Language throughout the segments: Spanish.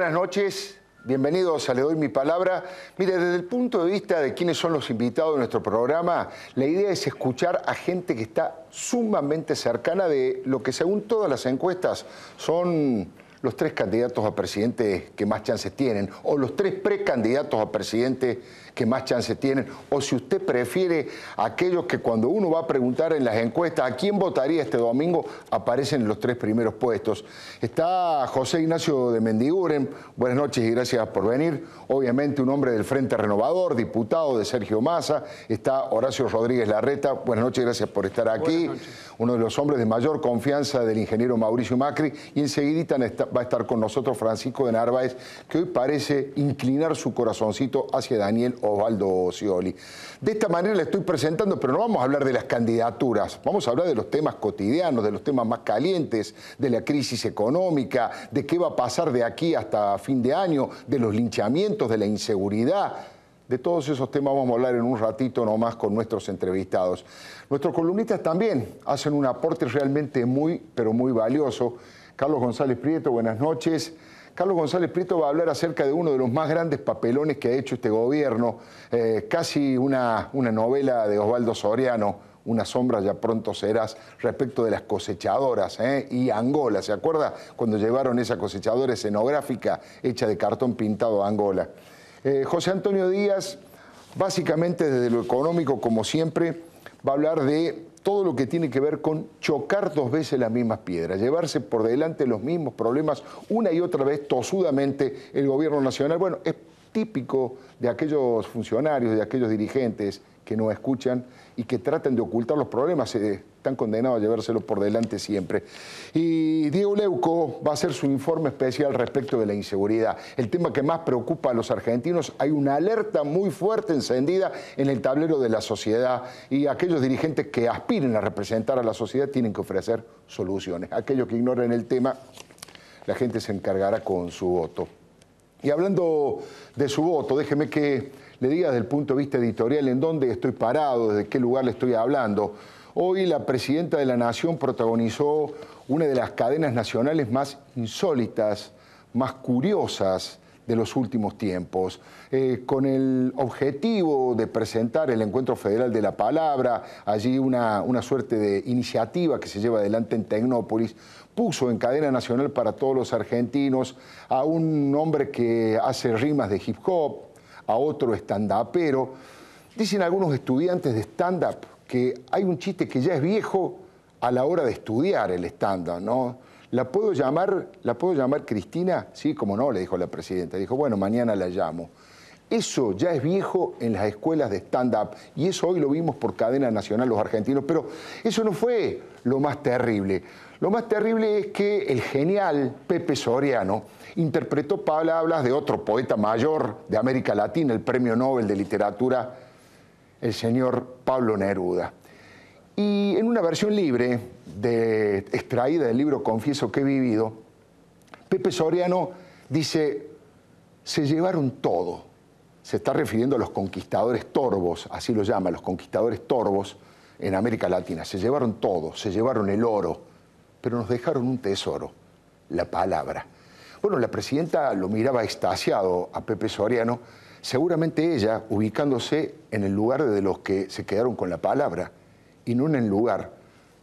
buenas noches. Bienvenidos a Le Doy Mi Palabra. Mire, desde el punto de vista de quiénes son los invitados de nuestro programa, la idea es escuchar a gente que está sumamente cercana de lo que, según todas las encuestas, son los tres candidatos a presidente que más chances tienen, o los tres precandidatos a presidente que más chances tienen, o si usted prefiere, aquellos que cuando uno va a preguntar en las encuestas a quién votaría este domingo, aparecen en los tres primeros puestos. Está José Ignacio de Mendiguren, buenas noches y gracias por venir. Obviamente un hombre del Frente Renovador, diputado de Sergio Massa. Está Horacio Rodríguez Larreta, buenas noches, gracias por estar aquí. Uno de los hombres de mayor confianza del ingeniero Mauricio Macri. Y enseguidita va a estar con nosotros Francisco de Narváez, que hoy parece inclinar su corazoncito hacia Daniel Osvaldo Scioli. De esta manera le estoy presentando, pero no vamos a hablar de las candidaturas, vamos a hablar de los temas cotidianos, de los temas más calientes, de la crisis económica, de qué va a pasar de aquí hasta fin de año, de los linchamientos, de la inseguridad. De todos esos temas vamos a hablar en un ratito nomás con nuestros entrevistados. Nuestros columnistas también hacen un aporte realmente muy, pero muy valioso. Carlos González Prieto, buenas noches. Carlos González Prieto va a hablar acerca de uno de los más grandes papelones que ha hecho este gobierno, casi una novela de Osvaldo Soriano, Una sombra ya pronto serás, respecto de las cosechadoras y Angola. ¿Se acuerda cuando llevaron esa cosechadora escenográfica hecha de cartón pintado a Angola? José Antonio Díaz, básicamente desde lo económico, como siempre, va a hablar de todo lo que tiene que ver con chocar dos veces las mismas piedras, llevarse por delante los mismos problemas una y otra vez tosudamente el gobierno nacional. Bueno, es típico de aquellos funcionarios, de aquellos dirigentes que no escuchan y que tratan de ocultar los problemas, están condenados a llevárselos por delante siempre. Y Diego Leuco va a hacer su informe especial respecto de la inseguridad, el tema que más preocupa a los argentinos. Hay una alerta muy fuerte encendida en el tablero de la sociedad y aquellos dirigentes que aspiren a representar a la sociedad tienen que ofrecer soluciones. Aquellos que ignoren el tema, la gente se encargará con su voto. Y hablando de su voto, déjeme que le diga desde el punto de vista editorial en dónde estoy parado, desde qué lugar le estoy hablando. Hoy la presidenta de la Nación protagonizó una de las cadenas nacionales más insólitas, más curiosas de los últimos tiempos, con el objetivo de presentar el Encuentro Federal de la Palabra, allí una suerte de iniciativa que se lleva adelante en Tecnópolis. Puso en cadena nacional para todos los argentinos a un hombre que hace rimas de hip hop, a otro stand-upero. Dicen algunos estudiantes de stand-up que hay un chiste que ya es viejo a la hora de estudiar el stand-up, ¿no? ¿La puedo llamar Cristina? Sí, como no, le dijo la presidenta. Dijo, bueno, mañana la llamo. Eso ya es viejo en las escuelas de stand-up y eso hoy lo vimos por cadena nacional los argentinos, pero eso no fue lo más terrible. Lo más terrible es que el genial Pepe Soriano interpretó palabras de otro poeta mayor de América Latina, el Premio Nobel de Literatura, el señor Pablo Neruda. Y en una versión libre, extraída del libro Confieso que he vivido, Pepe Soriano dice, se llevaron todo. Se está refiriendo a los conquistadores torbos, así lo llama, los conquistadores torbos en América Latina. Se llevaron todo, se llevaron el oro, pero nos dejaron un tesoro, la palabra. Bueno, la presidenta lo miraba extasiado a Pepe Soriano, seguramente ella ubicándose en el lugar de los que se quedaron con la palabra y no en el lugar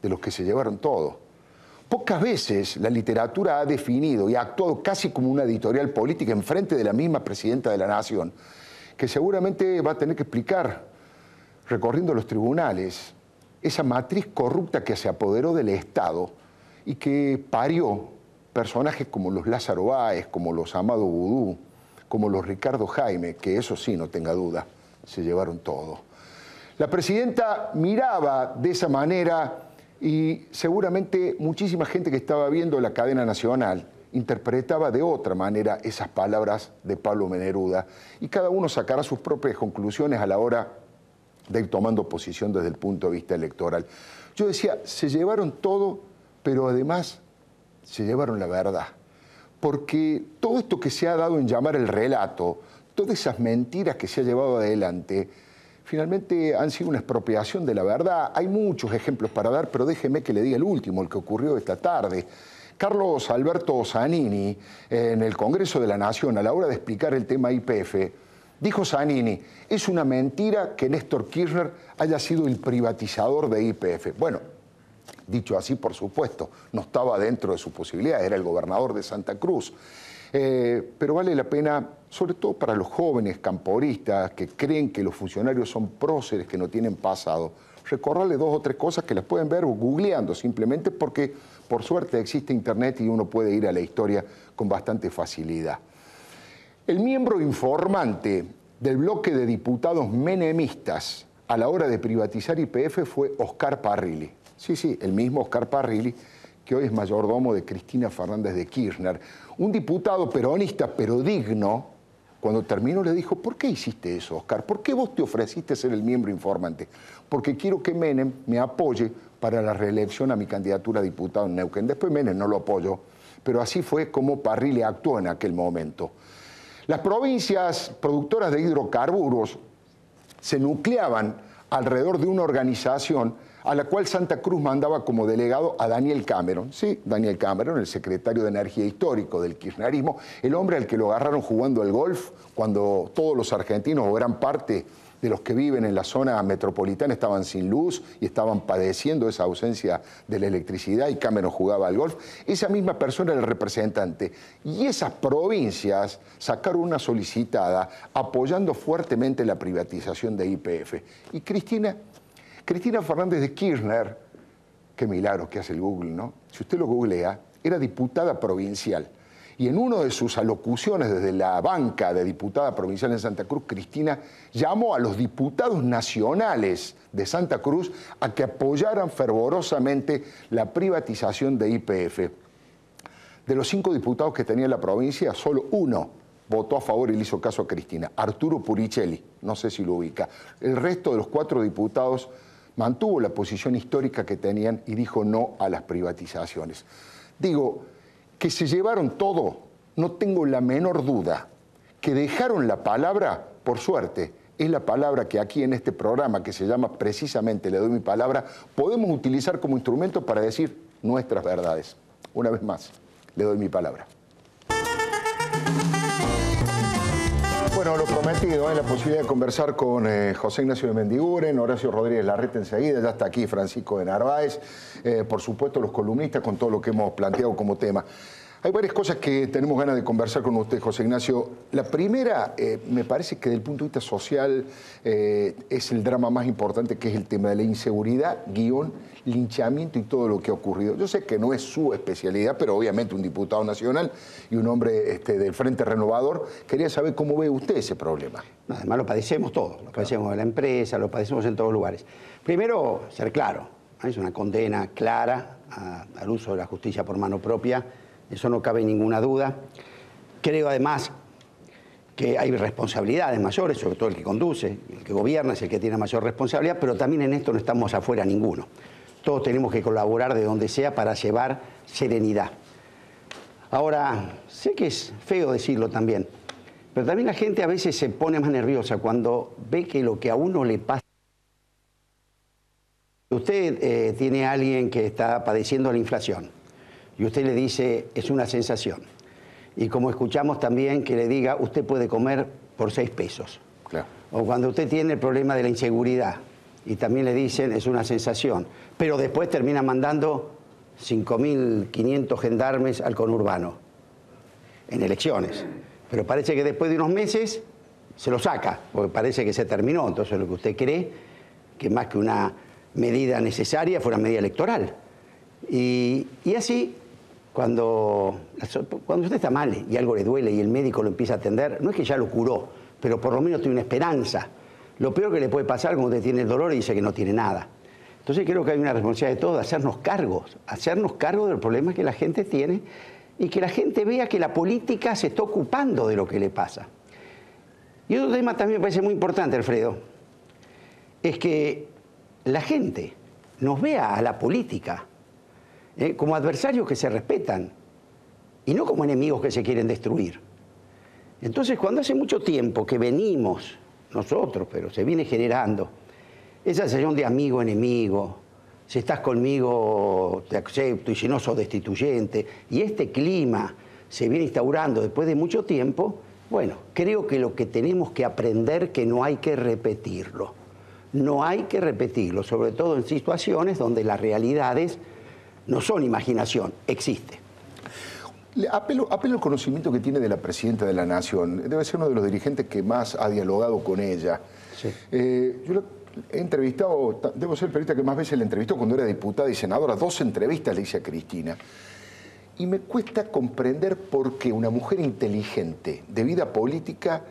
de los que se llevaron todo. Pocas veces la literatura ha definido y ha actuado casi como una editorial política en frente de la misma presidenta de la Nación, que seguramente va a tener que explicar, recorriendo los tribunales, esa matriz corrupta que se apoderó del Estado y que parió personajes como los Lázaro Báez, como los Amado Vudú, como los Ricardo Jaime, que eso sí, no tenga duda, se llevaron todo. La presidenta miraba de esa manera y seguramente muchísima gente que estaba viendo la cadena nacional interpretaba de otra manera esas palabras de Pablo Neruda y cada uno sacará sus propias conclusiones a la hora de ir tomando posición desde el punto de vista electoral. Yo decía, se llevaron todo, pero además se llevaron la verdad. Porque todo esto que se ha dado en llamar el relato, todas esas mentiras que se ha llevado adelante, finalmente han sido una expropiación de la verdad. Hay muchos ejemplos para dar, pero déjeme que le diga el último, el que ocurrió esta tarde. Carlos Alberto Zanini, en el Congreso de la Nación, a la hora de explicar el tema YPF, dijo Zanini, es una mentira que Néstor Kirchner haya sido el privatizador de YPF. Bueno, dicho así, por supuesto, no estaba dentro de su posibilidad, era el gobernador de Santa Cruz. Pero vale la pena, sobre todo para los jóvenes camporistas que creen que los funcionarios son próceres que no tienen pasado, recordarle 2 o 3 cosas que las pueden ver googleando simplemente porque por suerte existe internet y uno puede ir a la historia con bastante facilidad. El miembro informante del bloque de diputados menemistas a la hora de privatizar YPF fue Oscar Parrilli. Sí, el mismo Oscar Parrilli, que hoy es mayordomo de Cristina Fernández de Kirchner. Un diputado peronista, pero digno, cuando terminó le dijo, ¿por qué hiciste eso, Oscar? ¿Por qué vos te ofreciste ser el miembro informante? Porque quiero que Menem me apoye para la reelección a mi candidatura a diputado en Neuquén. Después Menem no lo apoyó, pero así fue como Parrilli actuó en aquel momento. Las provincias productoras de hidrocarburos se nucleaban alrededor de una organización a la cual Santa Cruz mandaba como delegado a Daniel Cameron. Sí, Daniel Cameron, el secretario de Energía histórico del kirchnerismo, el hombre al que lo agarraron jugando al golf cuando todos los argentinos o gran parte de los que viven en la zona metropolitana estaban sin luz y estaban padeciendo esa ausencia de la electricidad y Cameron jugaba al golf. Esa misma persona era el representante. Y esas provincias sacaron una solicitada apoyando fuertemente la privatización de YPF. Y Cristina Fernández de Kirchner, qué milagro que hace el Google, ¿no? Si usted lo googlea, era diputada provincial. Y en una de sus alocuciones desde la banca de diputada provincial en Santa Cruz, Cristina llamó a los diputados nacionales de Santa Cruz a que apoyaran fervorosamente la privatización de YPF. De los 5 diputados que tenía la provincia, solo uno votó a favor y le hizo caso a Cristina, Arturo Puricelli, no sé si lo ubica. El resto de los 4 diputados mantuvo la posición histórica que tenían y dijo no a las privatizaciones. Digo, que se llevaron todo, no tengo la menor duda. Que dejaron la palabra, por suerte, es la palabra que aquí en este programa, que se llama precisamente Le doy mi palabra, podemos utilizar como instrumento para decir nuestras verdades. Una vez más, le doy mi palabra. Bueno, lo prometido, la posibilidad de conversar con José Ignacio de Mendiguren, Horacio Rodríguez Larreta enseguida, ya está aquí Francisco de Narváez, por supuesto los columnistas con todo lo que hemos planteado como tema. Hay varias cosas que tenemos ganas de conversar con usted, José Ignacio. La primera, me parece que desde el punto de vista social es el drama más importante, que es el tema de la inseguridad, linchamiento y todo lo que ha ocurrido. Yo sé que no es su especialidad, pero obviamente un diputado nacional y un hombre del Frente Renovador, quería saber cómo ve usted ese problema. No, además lo padecemos todos, lo padecemos en la empresa, lo padecemos en todos lugares. Primero, ser claro, es una condena clara al uso de la justicia por mano propia. Eso no cabe ninguna duda. Creo además que hay responsabilidades mayores, sobre todo el que conduce, el que gobierna es el que tiene mayor responsabilidad, pero también en esto no estamos afuera ninguno. Todos tenemos que colaborar de donde sea para llevar serenidad. Ahora, sé que es feo decirlo también, pero también la gente a veces se pone más nerviosa cuando ve que lo que a uno le pasa. Usted tiene a alguien que está padeciendo la inflación y usted le dice, es una sensación. Y como escuchamos también que le diga, usted puede comer por 6 pesos. Claro. O cuando usted tiene el problema de la inseguridad y también le dicen, es una sensación. Pero después termina mandando 5.500 gendarmes al conurbano en elecciones. Pero parece que después de unos meses se lo saca, porque parece que se terminó. Entonces lo que usted cree, que más que una medida necesaria, fue una medida electoral. Y así, cuando usted está mal y algo le duele y el médico lo empieza a atender, no es que ya lo curó, pero por lo menos tiene una esperanza. Lo peor que le puede pasar cuando usted tiene el dolor y dice que no tiene nada. Entonces creo que hay una responsabilidad de todos, de hacernos cargo del problema que la gente tiene y que la gente vea que la política se está ocupando de lo que le pasa. Y otro tema también me parece muy importante, Alfredo, es que la gente nos vea a la política como adversarios que se respetan y no como enemigos que se quieren destruir. Entonces, cuando hace mucho tiempo que venimos nosotros, pero se viene generando esa sensación de amigo-enemigo, si estás conmigo te acepto y si no sos destituyente, y este clima se viene instaurando después de mucho tiempo, bueno, creo que lo que tenemos que aprender que no hay que repetirlo. No hay que repetirlo, sobre todo en situaciones donde las realidades no son imaginación, existe. Apelo al conocimiento que tiene de la Presidenta de la Nación. Debe ser uno de los dirigentes que más ha dialogado con ella. Sí. Yo la he entrevistado, debo ser el periodista que más veces la entrevistó cuando era diputada y senadora. 2 entrevistas le hice a Cristina. Y me cuesta comprender por qué una mujer inteligente de vida política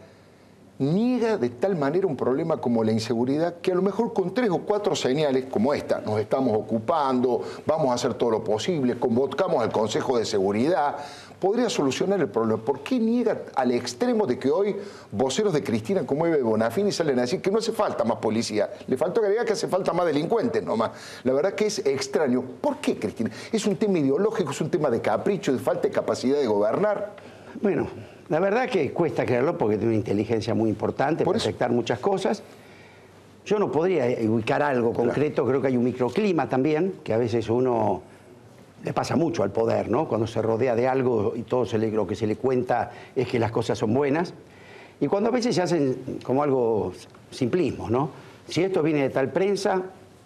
niega de tal manera un problema como la inseguridad, que a lo mejor con 3 o 4 señales como esta, nos estamos ocupando, vamos a hacer todo lo posible, convocamos al Consejo de Seguridad, podría solucionar el problema. ¿Por qué niega al extremo de que hoy voceros de Cristina como Eve Bonafini salen a decir que no hace falta más policía? Le faltó agregar que hace falta más delincuentes nomás. La verdad que es extraño. ¿Por qué, Cristina? ¿Es un tema ideológico, es un tema de capricho, de falta de capacidad de gobernar? Bueno, la verdad que cuesta creerlo porque tiene una inteligencia muy importante para detectar muchas cosas. Yo no podría ubicar algo concreto, creo que hay un microclima también, que a veces uno le pasa mucho al poder, ¿no? Cuando se rodea de algo y todo lo que se le cuenta es que las cosas son buenas. Y cuando a veces se hacen como algo simplismos, ¿no? Si esto viene de tal prensa,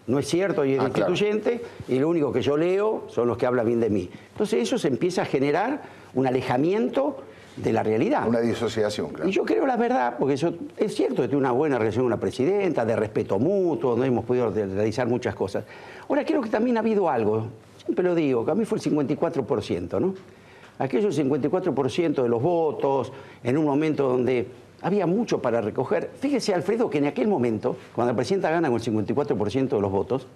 no es cierto, y es destituyente, y lo único que yo leo son los que hablan bien de mí. Entonces eso se empieza a generar un alejamiento de la realidad. Una disociación, claro. Y yo creo la verdad, porque eso es cierto que tiene una buena relación con una presidenta, de respeto mutuo, donde hemos podido realizar muchas cosas. Ahora creo que también ha habido algo, siempre lo digo, que a mí fue el 54%, ¿no? Aquello 54% de los votos, en un momento donde había mucho para recoger. Fíjese, Alfredo, que en aquel momento, cuando la presidenta gana con el 54% de los votos,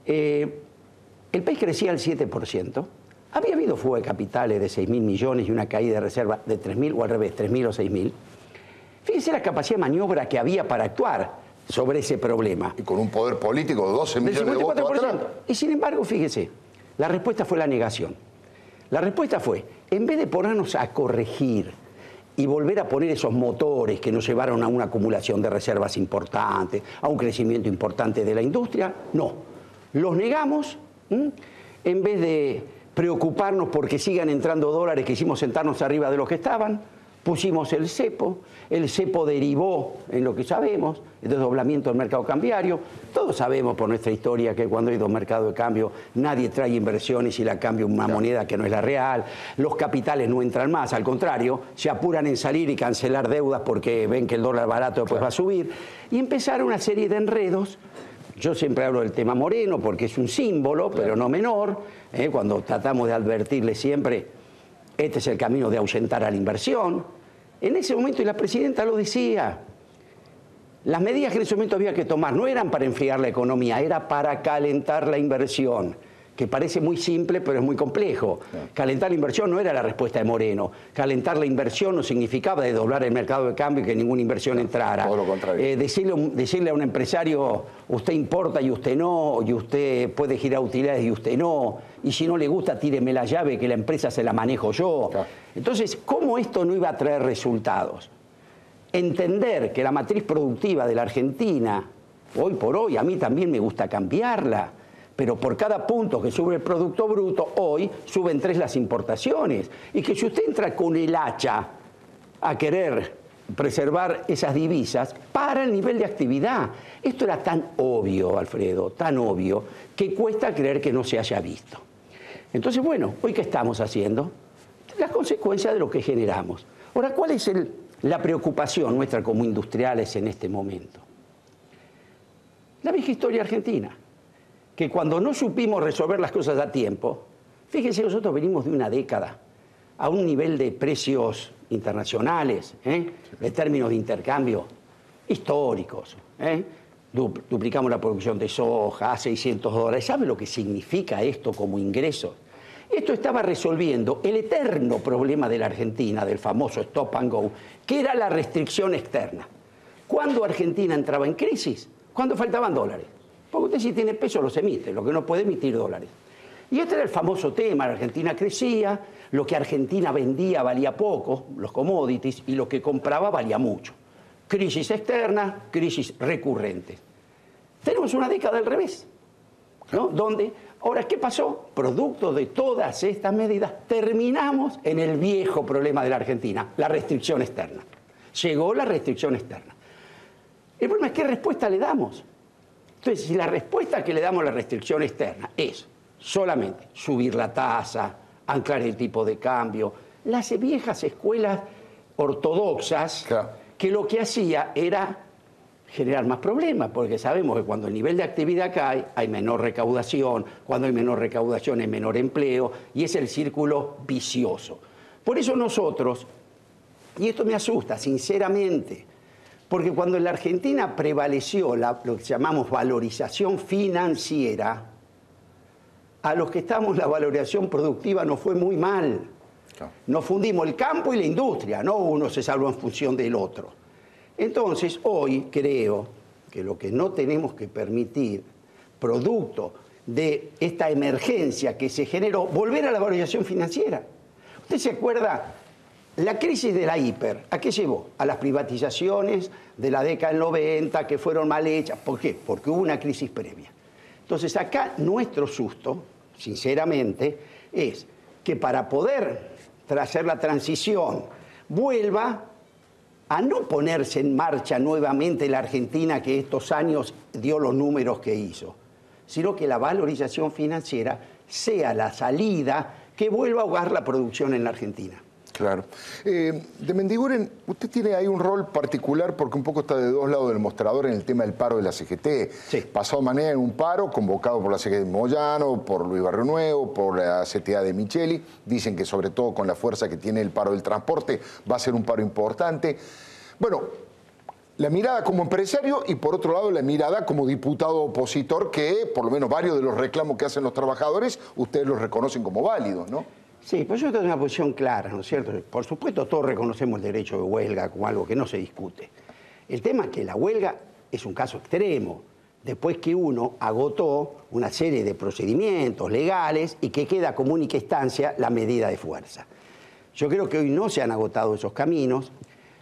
el país crecía al 7%. Había habido fuga de capitales de 6.000 millones y una caída de reserva de 3.000, o al revés, 3.000 o 6.000. Fíjese la capacidad de maniobra que había para actuar sobre ese problema. Y con un poder político de 12 millones de votos atrás. Y sin embargo, fíjese, la respuesta fue la negación. La respuesta fue, en vez de ponernos a corregir y volver a poner esos motores que nos llevaron a una acumulación de reservas importantes, a un crecimiento importante de la industria, no. Los negamos, en vez de preocuparnos porque sigan entrando dólares, quisimos sentarnos arriba de los que estaban, pusimos el cepo derivó en lo que sabemos, el desdoblamiento del mercado cambiario. Todos sabemos por nuestra historia que cuando hay 2 mercados de cambio nadie trae inversiones y la cambia una moneda que no es la real, los capitales no entran más, al contrario, se apuran en salir y cancelar deudas porque ven que el dólar barato después va a subir, y empezaron una serie de enredos. Yo siempre hablo del tema Moreno porque es un símbolo, pero no menor, cuando tratamos de advertirle siempre, este es el camino de ahuyentar a la inversión. En ese momento, y la presidenta lo decía, las medidas que en ese momento había que tomar no eran para enfriar la economía, era para calentar la inversión, que parece muy simple, pero es muy complejo. Calentar la inversión no era la respuesta de Moreno. Calentar la inversión no significaba desdoblar el mercado de cambio y que ninguna inversión entrara. Todo lo contrario. Decirle a un empresario, usted importa y usted no, y usted puede girar utilidades y usted no, y si no le gusta, tíreme la llave que la empresa se la manejo yo. Claro. Entonces, ¿cómo esto no iba a traer resultados? Entender que la matriz productiva de la Argentina, hoy por hoy, a mí también me gusta cambiarla, pero por cada punto que sube el Producto Bruto, hoy suben 3 las importaciones. Y que si usted entra con el hacha a querer preservar esas divisas, para el nivel de actividad. Esto era tan obvio, Alfredo, tan obvio, que cuesta creer que no se haya visto. Entonces, bueno, ¿hoy qué estamos haciendo? Las consecuencias de lo que generamos. Ahora, ¿cuál es la preocupación nuestra como industriales en este momento? La vieja historia argentina, que cuando no supimos resolver las cosas a tiempo, fíjense, nosotros venimos de una década a un nivel de precios internacionales, de términos de intercambio históricos. Duplicamos la producción de soja a $600. ¿Sabe lo que significa esto como ingreso? Esto estaba resolviendo el eterno problema de la Argentina, del famoso stop and go, que era la restricción externa. ¿Cuándo Argentina entraba en crisis? Cuando faltaban dólares. Porque usted si tiene peso los emite, lo que no puede emitir dólares. Y este era el famoso tema, la Argentina crecía, lo que Argentina vendía valía poco, los commodities, y lo que compraba valía mucho. Crisis externa, crisis recurrente. Tenemos una década al revés. ¿no? Donde, ahora, ¿qué pasó? Producto de todas estas medidas, terminamos en el viejo problema de la Argentina, la restricción externa. Llegó la restricción externa. El problema es qué respuesta le damos. Entonces, si la respuesta que le damos a la restricción externa es solamente subir la tasa, anclar el tipo de cambio, las viejas escuelas ortodoxas, claro, que lo que hacía era generar más problemas, porque sabemos que cuando el nivel de actividad cae, hay menor recaudación, cuando hay menor recaudación hay menor empleo, y es el círculo vicioso. Por eso nosotros, y esto me asusta sinceramente, porque cuando en la Argentina prevaleció lo que llamamos valorización financiera, a los que estamos en la valorización productiva nos fue muy mal. Nos fundimos el campo y la industria, no uno se salvó en función del otro. Entonces, hoy creo que lo que no tenemos que permitir, producto de esta emergencia que se generó, volver a la valorización financiera. ¿Usted se acuerda? La crisis de la hiper, ¿a qué llevó? A las privatizaciones de la década del 90 que fueron mal hechas. ¿Por qué? Porque hubo una crisis previa. Entonces acá nuestro susto, sinceramente, es que para poder hacer la transición vuelva a no ponerse en marcha nuevamente la Argentina que estos años dio los números que hizo, sino que la valorización financiera sea la salida que vuelva a ahogar la producción en la Argentina. Claro. De Mendiguren, usted tiene ahí un rol particular porque un poco está de dos lados del mostrador en el tema del paro de la CGT. Sí. Pasado mañana en un paro convocado por la CGT de Moyano, por Luis Barrio Nuevo, por la CTA de Micheli. Dicen que sobre todo con la fuerza que tiene el paro del transporte va a ser un paro importante. Bueno, la mirada como empresario y por otro lado la mirada como diputado opositor que por lo menos varios de los reclamos que hacen los trabajadores ustedes los reconocen como válidos, ¿no? Sí, pues yo tengo una posición clara, ¿no es cierto? Por supuesto, todos reconocemos el derecho de huelga como algo que no se discute. El tema es que la huelga es un caso extremo, después que uno agotó una serie de procedimientos legales y que queda como única instancia la medida de fuerza. Yo creo que hoy no se han agotado esos caminos,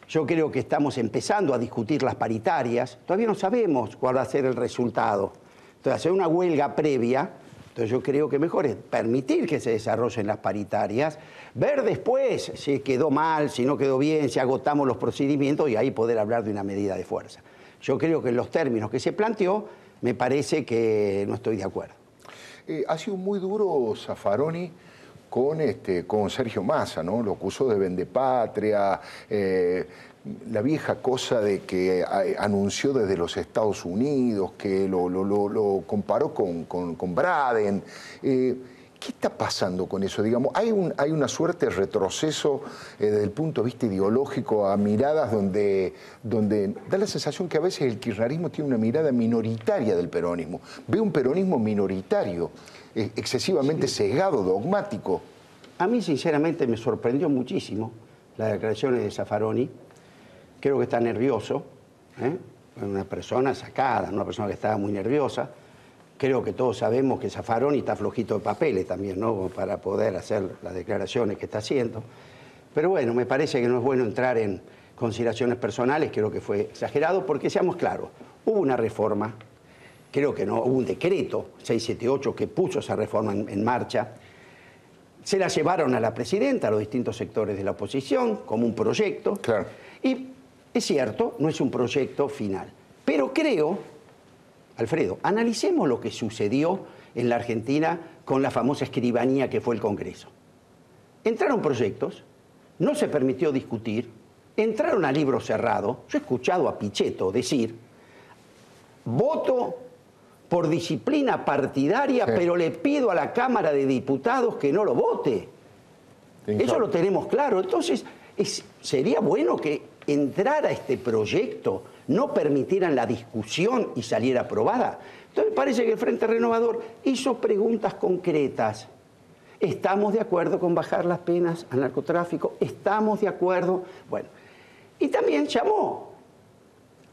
yo creo que estamos empezando a discutir las paritarias, todavía no sabemos cuál va a ser el resultado. Entonces, hacer una huelga previa. Entonces yo creo que mejor es permitir que se desarrollen las paritarias, ver después si quedó mal, si no quedó bien, si agotamos los procedimientos y ahí poder hablar de una medida de fuerza. Yo creo que en los términos que se planteó, me parece que no estoy de acuerdo. Ha sido muy duro Zaffaroni con Sergio Massa, ¿no? Lo acusó de vendepatria, la vieja cosa de que anunció desde los Estados Unidos, que lo comparó con Braden. ¿Qué está pasando con eso? Digamos, hay una suerte de retroceso desde el punto de vista ideológico a miradas donde da la sensación que a veces el kirchnerismo tiene una mirada minoritaria del peronismo. Ve un peronismo minoritario, excesivamente sesgado, dogmático. A mí, sinceramente, me sorprendió muchísimo las declaraciones de Zaffaroni. Creo que está nervioso, una persona sacada, una persona que estaba muy nerviosa. Creo que todos sabemos que Zaffaroni está flojito de papeles también, ¿no? Para poder hacer las declaraciones que está haciendo. Pero bueno, me parece que no es bueno entrar en consideraciones personales, creo que fue exagerado, porque seamos claros, hubo una reforma, creo que no, hubo un decreto 678 que puso esa reforma en marcha, se la llevaron a la presidenta, a los distintos sectores de la oposición, como un proyecto. Claro. Y es cierto, no es un proyecto final. Pero creo, Alfredo, analicemos lo que sucedió en la Argentina con la famosa escribanía que fue el Congreso. Entraron proyectos, no se permitió discutir, entraron a libro cerrado. Yo he escuchado a Pichetto decir, voto por disciplina partidaria, sí, pero le pido a la Cámara de Diputados que no lo vote. Sí, eso lo tenemos claro. Entonces, sería bueno que entrara este proyecto, no permitieran la discusión y saliera aprobada. Entonces, me parece que el Frente Renovador hizo preguntas concretas. ¿Estamos de acuerdo con bajar las penas al narcotráfico? ¿Estamos de acuerdo? Bueno, y también llamó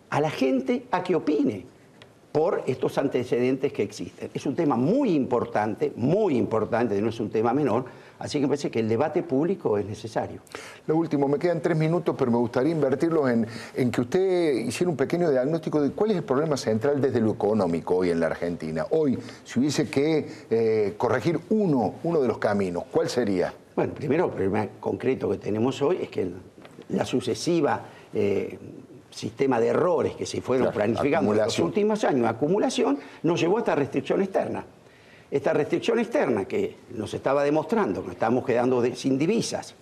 a la gente a que opine. por estos antecedentes que existen. Es un tema muy importante, no es un tema menor, así que me parece que el debate público es necesario. Lo último, me quedan 3 minutos, pero me gustaría invertirlos en que usted hiciera un pequeño diagnóstico de cuál es el problema central desde lo económico hoy en la Argentina. Hoy, si hubiese que corregir uno de los caminos, ¿cuál sería? Bueno, primero, el problema concreto que tenemos hoy es que la sucesiva sistema de errores que se fueron planificando en los últimos años, acumulación, nos llevó a esta restricción externa. Esta restricción externa que nos estaba demostrando que nos estábamos quedando sin divisas,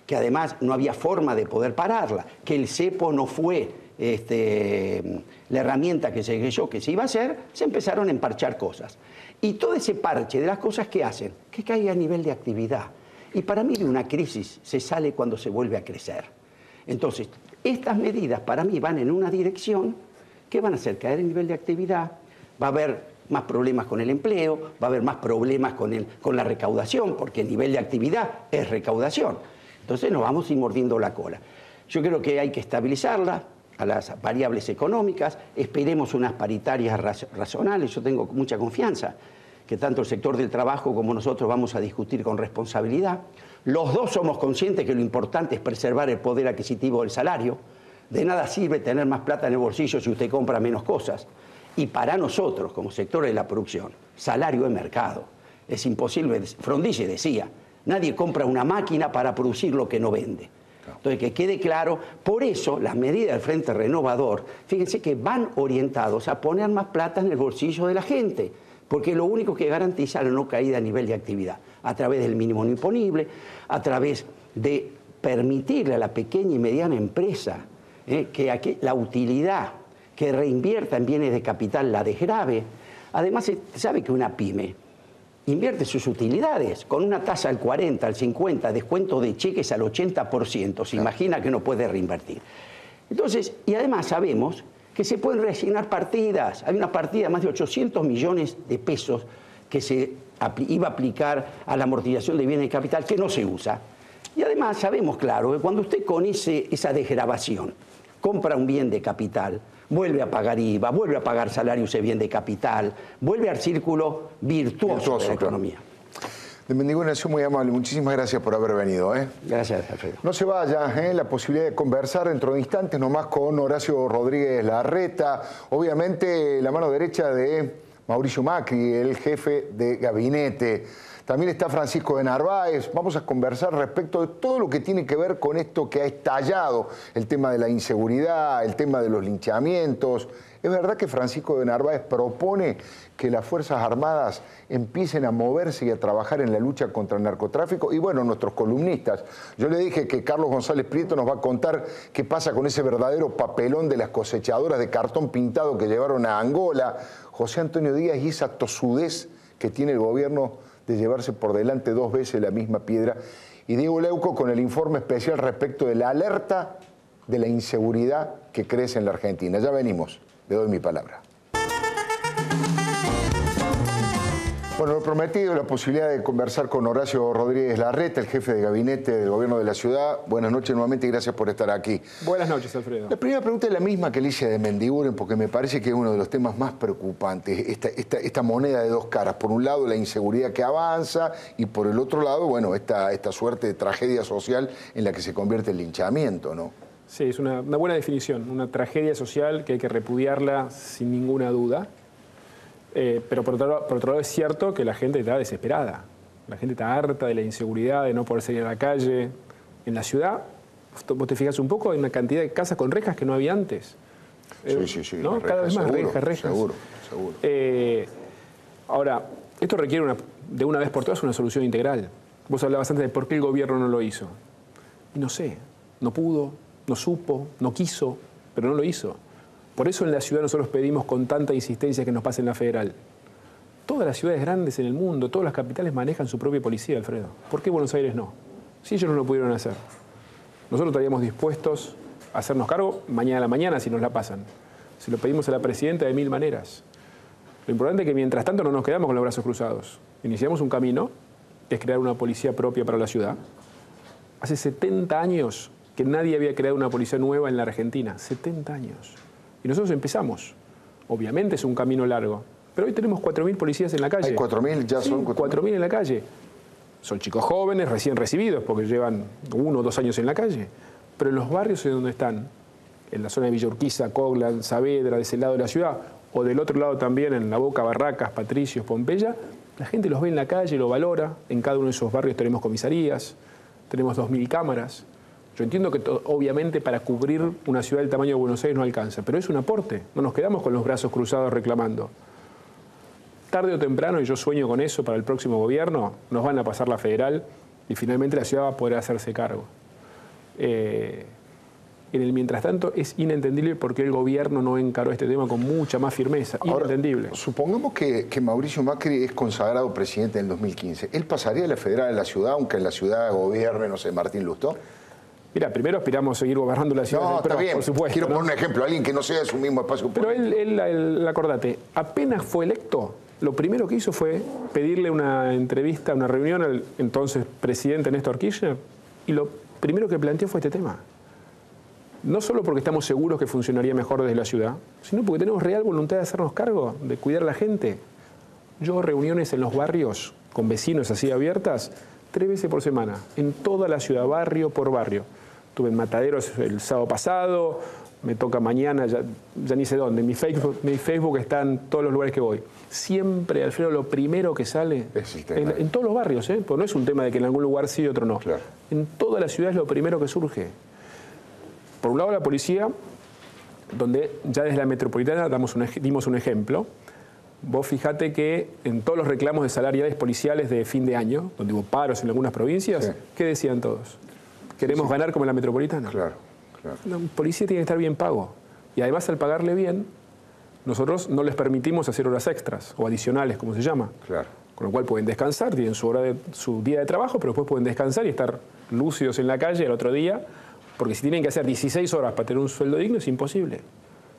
que además no había forma de poder pararla, que el cepo no fue la herramienta que se creyó que se iba a hacer, se empezaron a emparchar cosas. Y todo ese parche de las cosas que hacen, que caiga a nivel de actividad. Y para mí de una crisis se sale cuando se vuelve a crecer. Entonces, estas medidas para mí van en una dirección que van a hacer caer el nivel de actividad, va a haber más problemas con el empleo, va a haver más problemas con la recaudación, porque el nivel de actividad es recaudación. Entonces nos vamos a ir mordiendo la cola. Yo creo que hay que estabilizarla a las variables económicas, esperemos unas paritarias razonables, yo tengo mucha confianza que tanto el sector del trabajo como nosotros vamos a discutir con responsabilidad. Los dos somos conscientes que lo importante es preservar el poder adquisitivo del salario. De nada sirve tener más plata en el bolsillo si usted compra menos cosas. Y para nosotros, como sector de la producción, salario es mercado. Es imposible, Frondizi decía, nadie compra una máquina para producir lo que no vende. Entonces, que quede claro, por eso las medidas del Frente Renovador, fíjense que van orientados a poner más plata en el bolsillo de la gente, porque lo único que garantiza la no caída a nivel de actividad, a través del mínimo no imponible, a través de permitirle a la pequeña y mediana empresa que la utilidad, que reinvierta en bienes de capital, la desgrave. Además, sabe que una pyme invierte sus utilidades con una tasa al 40, al 50, descuento de cheques al 80%. Se imagina que no puede reinvertir. Entonces, y además sabemos que se pueden reasignar partidas. Hay una partida de más de 800 millones de pesos que se iba a aplicar a la amortización de bienes de capital que no se usa. Y además sabemos, claro, que cuando usted con esa desgravación compra un bien de capital, vuelve a pagar IVA, vuelve a pagar salario ese bien de capital, vuelve al círculo virtuoso de la economía. De Mendigo Ignacio, muy amable. Muchísimas gracias por haber venido. Gracias, Alfredo. No se vaya, la posibilidad de conversar dentro de instantes nomás con Horacio Rodríguez Larreta, obviamente la mano derecha de Mauricio Macri, el jefe de gabinete. También está Francisco de Narváez. Vamos a conversar respecto de todo lo que tiene que ver con esto que ha estallado, el tema de la inseguridad, el tema de los linchamientos. ¿Es verdad que Francisco de Narváez propone que las Fuerzas Armadas empiecen a moverse y a trabajar en la lucha contra el narcotráfico? Y bueno, nuestros columnistas. Yo le dije que Carlos González Prieto nos va a contar qué pasa con ese verdadero papelón de las cosechadoras de cartón pintado que llevaron a Angola. José Antonio Díaz y esa tosudez que tiene el gobierno de llevarse por delante 2 veces la misma piedra. Y Diego Leuco con el informe especial respecto de la alerta de la inseguridad que crece en la Argentina. Ya venimos. Le doy mi palabra. Bueno, lo prometido, la posibilidad de conversar con Horacio Rodríguez Larreta, el jefe de gabinete del gobierno de la ciudad. Buenas noches nuevamente y gracias por estar aquí. Buenas noches, Alfredo. La primera pregunta es la misma que le hice de Mendiguren, porque me parece que es uno de los temas más preocupantes, esta moneda de 2 caras. Por un lado, la inseguridad que avanza y por el otro lado, bueno, esta suerte de tragedia social en la que se convierte el linchamiento, ¿no? Sí, es una buena definición, una tragedia social que hay que repudiarla sin ninguna duda. Pero por otro lado es cierto que la gente está desesperada. La gente está harta de la inseguridad, de no poder salir a la calle. En la ciudad, vos te fijas un poco, hay una cantidad de casas con rejas que no había antes. Sí. ¿No? Cada vez más rejas. Seguro. Ahora, esto requiere de una vez por todas una solución integral. Vos hablabas antes de por qué el gobierno no lo hizo. Y no sé, no pudo, no supo, no quiso, pero no lo hizo. Por eso en la ciudad nosotros pedimos con tanta insistencia que nos pase en la federal. Todas las ciudades grandes en el mundo, todas las capitales manejan su propia policía, Alfredo. ¿Por qué Buenos Aires no? Si ellos no lo pudieron hacer. Nosotros estaríamos dispuestos a hacernos cargo mañana a la mañana si nos la pasan. Se lo pedimos a la presidenta de 1000 maneras. Lo importante es que mientras tanto no nos quedamos con los brazos cruzados. Iniciamos un camino, que es crear una policía propia para la ciudad. Hace 70 años que nadie había creado una policía nueva en la Argentina. 70 años. Y nosotros empezamos. Obviamente es un camino largo, pero hoy tenemos 4.000 policías en la calle. ¿Hay 4.000? ¿Ya son 4.000 en la calle. Son chicos jóvenes, recién recibidos, porque llevan 1 o 2 años en la calle. Pero en los barrios en donde están, en la zona de Villa Urquiza, Coglan, Saavedra, de ese lado de la ciudad, o del otro lado también, en La Boca, Barracas, Patricios, Pompeya, la gente los ve en la calle, lo valora. En cada uno de esos barrios tenemos comisarías, tenemos 2.000 cámaras. Yo entiendo que obviamente para cubrir una ciudad del tamaño de Buenos Aires no alcanza, pero es un aporte. No nos quedamos con los brazos cruzados reclamando. Tarde o temprano, y yo sueño con eso para el próximo gobierno, nos van a pasar la federal y finalmente la ciudad va a poder hacerse cargo. En el mientras tanto, es inentendible por qué el gobierno no encaró este tema con mucha más firmeza. Inentendible. Ahora, supongamos que Mauricio Macri es consagrado presidente en el 2015. ¿Él pasaría de la federal a la ciudad, aunque en la ciudad gobierne, no sé, Martín Lustó? Mira, primero aspiramos a seguir gobernando la ciudad. No, está bien, por supuesto. Quiero poner un ejemplo, alguien que no sea de su mismo espacio político. Pero él, acordate, apenas fue electo, lo primero que hizo fue pedirle una entrevista, una reunión al entonces presidente Néstor Kirchner, y lo primero que planteó fue este tema. No solo porque estamos seguros que funcionaría mejor desde la ciudad, sino porque tenemos real voluntad de hacernos cargo, de cuidar a la gente. Yo reuniones en los barrios con vecinos así abiertas 3 veces por semana, en toda la ciudad, barrio por barrio. Estuve en Mataderos el sábado pasado, me toca mañana, ya ni sé dónde. Mi Facebook está en todos los lugares que voy. Siempre, Alfredo, lo primero que sale, en todos los barrios, porque no es un tema de que en algún lugar sí y otro no. Claro. En toda la ciudad es lo primero que surge. Por un lado, la policía, donde ya desde la metropolitana dimos un ejemplo. Vos fijate que en todos los reclamos de salariales policiales de fin de año, donde hubo paros en algunas provincias, sí. ¿Qué decían todos? Queremos ganar como en la metropolitana. Claro, claro. La policía tiene que estar bien pago. Y además, al pagarle bien, nosotros no les permitimos hacer horas extras o adicionales, como se llama. Claro. Con lo cual pueden descansar, tienen su día de trabajo, pero después pueden descansar y estar lúcidos en la calle el otro día, porque si tienen que hacer 16 horas para tener un sueldo digno, es imposible.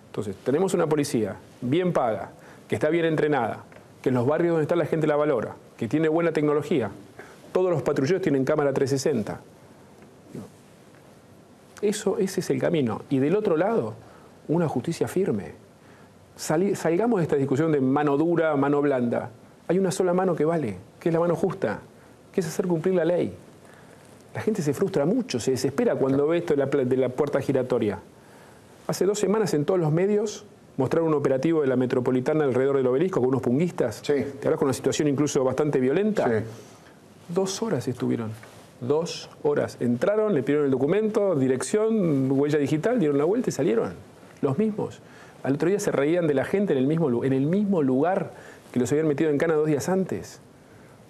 Entonces, tenemos una policía bien paga, que está bien entrenada, que en los barrios donde está la gente la valora, que tiene buena tecnología. Todos los patrulleros tienen cámara 360. Ese es el camino. Y del otro lado, una justicia firme. Salgamos de esta discusión de mano dura, mano blanda. Hay una sola mano que vale, que es la mano justa, que es hacer cumplir la ley. La gente se frustra mucho, se desespera cuando ve esto de la puerta giratoria. Hace 2 semanas en todos los medios mostraron un operativo de la metropolitana alrededor del obelisco con unos punguistas. Sí. Te hablas con una situación incluso bastante violenta. Sí. 2 horas estuvieron. 2 horas. Entraron, le pidieron el documento, dirección, huella digital, dieron la vuelta y salieron. Los mismos. Al otro día se reían de la gente en el mismo lugar que los habían metido en cana 2 días antes.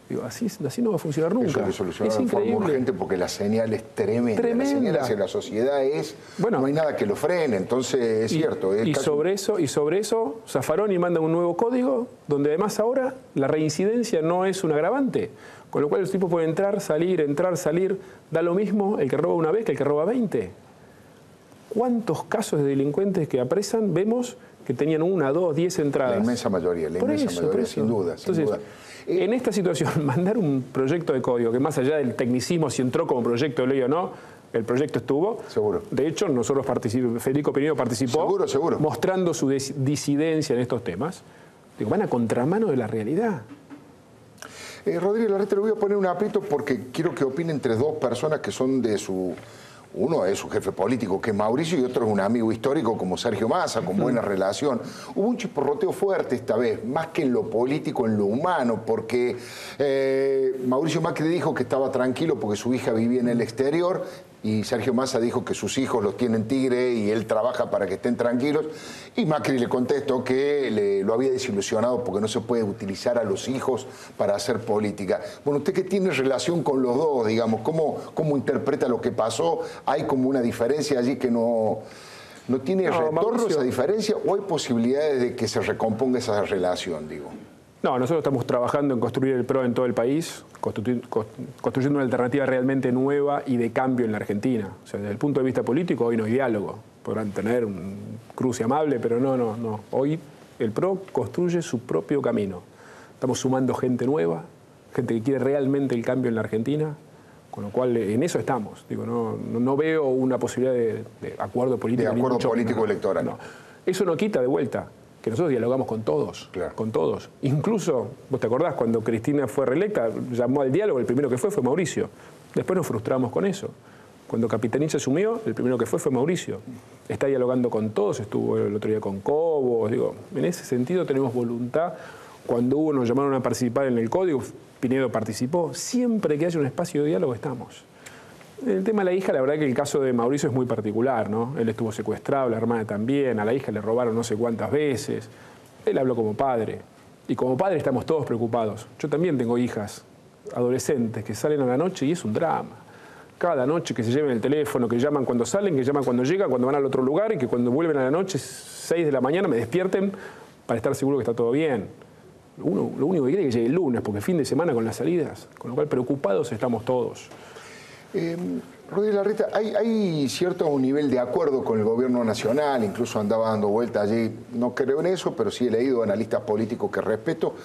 Digo, así no va a funcionar nunca. Eso que solucionar es de forma increíble. urgente porque la señal es tremenda. La señal hacia la sociedad es, bueno, no hay nada que lo frene, entonces es cierto. Y sobre eso, Zaffaroni manda un nuevo código donde además ahora la reincidencia no es un agravante. Con lo cual los tipos pueden entrar, salir, da lo mismo el que roba una vez que el que roba 20. ¿Cuántos casos de delincuentes que apresan vemos que tenían 1, 2, 10 entradas? La inmensa mayoría, sin duda. Entonces, en esta situación, mandar un proyecto de código que más allá del tecnicismo, si entró como proyecto de ley o no, el proyecto estuvo. Seguro. De hecho, nosotros Federico Pinedo participó, seguro. Mostrando su disidencia en estos temas. Digo, van a contramano de la realidad. Rodríguez Larreta, le voy a poner un aprieto porque quiero que opinen entre 2 personas que son de su... Uno es su jefe político, que es Mauricio, y otro es un amigo histórico como Sergio Massa, con buena relación. Hubo un chisporroteo fuerte esta vez, más que en lo político, en lo humano, porque Mauricio Macri dijo que estaba tranquilo porque su hija vivía en el exterior, y Sergio Massa dijo que sus hijos los tienen Tigre y él trabaja para que estén tranquilos. Y Macri le contestó que lo había desilusionado porque no se puede utilizar a los hijos para hacer política. Bueno, usted que tiene relación con los dos, digamos, ¿cómo interpreta lo que pasó? ¿Hay como una diferencia allí que no tiene retorno Mauricio, esa diferencia, o hay posibilidades de que se recomponga esa relación, digo? No, nosotros estamos trabajando en construir el PRO en todo el país, construyendo una alternativa realmente nueva y de cambio en la Argentina. O sea, desde el punto de vista político, hoy no hay diálogo. Podrán tener un cruce amable, pero no. Hoy el PRO construye su propio camino. Estamos sumando gente nueva, gente que quiere realmente el cambio en la Argentina, con lo cual en eso estamos. Digo, no veo una posibilidad de acuerdo político. De acuerdo político electoral. No. Eso no quita de vuelta que nosotros dialogamos con todos, claro, con todos. Incluso, vos te acordás, cuando Cristina fue reelecta, llamó al diálogo, el primero que fue Mauricio. Después nos frustramos con eso. Cuando Capitanich asumió, el primero que fue Mauricio. Está dialogando con todos, estuvo el otro día con Cobos. Digo, en ese sentido tenemos voluntad. Cuando nos llamaron a participar en el código, Pinedo participó. Siempre que haya un espacio de diálogo estamos. El tema de la hija, la verdad que el caso de Mauricio es muy particular, ¿no? Él estuvo secuestrado, la hermana también, a la hija le robaron no sé cuántas veces. Él habló como padre. Y como padre estamos todos preocupados. Yo también tengo hijas adolescentes que salen a la noche y es un drama. Cada noche que se lleven el teléfono, que llaman cuando salen, que llaman cuando llegan, cuando van al otro lugar y que cuando vuelven a la noche, 6 de la mañana, me despierten para estar seguro que está todo bien. Uno lo único que quiere es que llegue el lunes, porque fin de semana con las salidas. Con lo cual preocupados estamos todos. Rodríguez Larreta, hay cierto nivel de acuerdo con el gobierno nacional, incluso andaba dando vueltas allí, no creo en eso, pero sí he leído analistas políticos que respeto,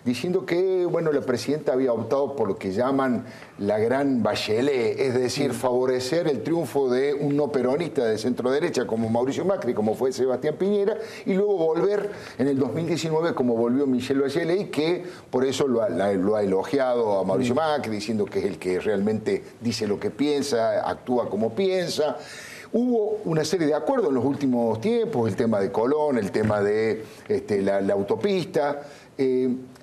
diciendo que, bueno, la presidenta había optado por lo que llaman la gran Bachelet, es decir, favorecer el triunfo de un no peronista de centro derecha como Mauricio Macri, como fue Sebastián Piñera, y luego volver en el 2019 como volvió Michelle Bachelet, y que por eso lo ha elogiado a Mauricio Macri, diciendo que es el que realmente dice lo que piensa, actúa como piensa. Hubo una serie de acuerdos en los últimos tiempos, el tema de Colón, el tema de la autopista.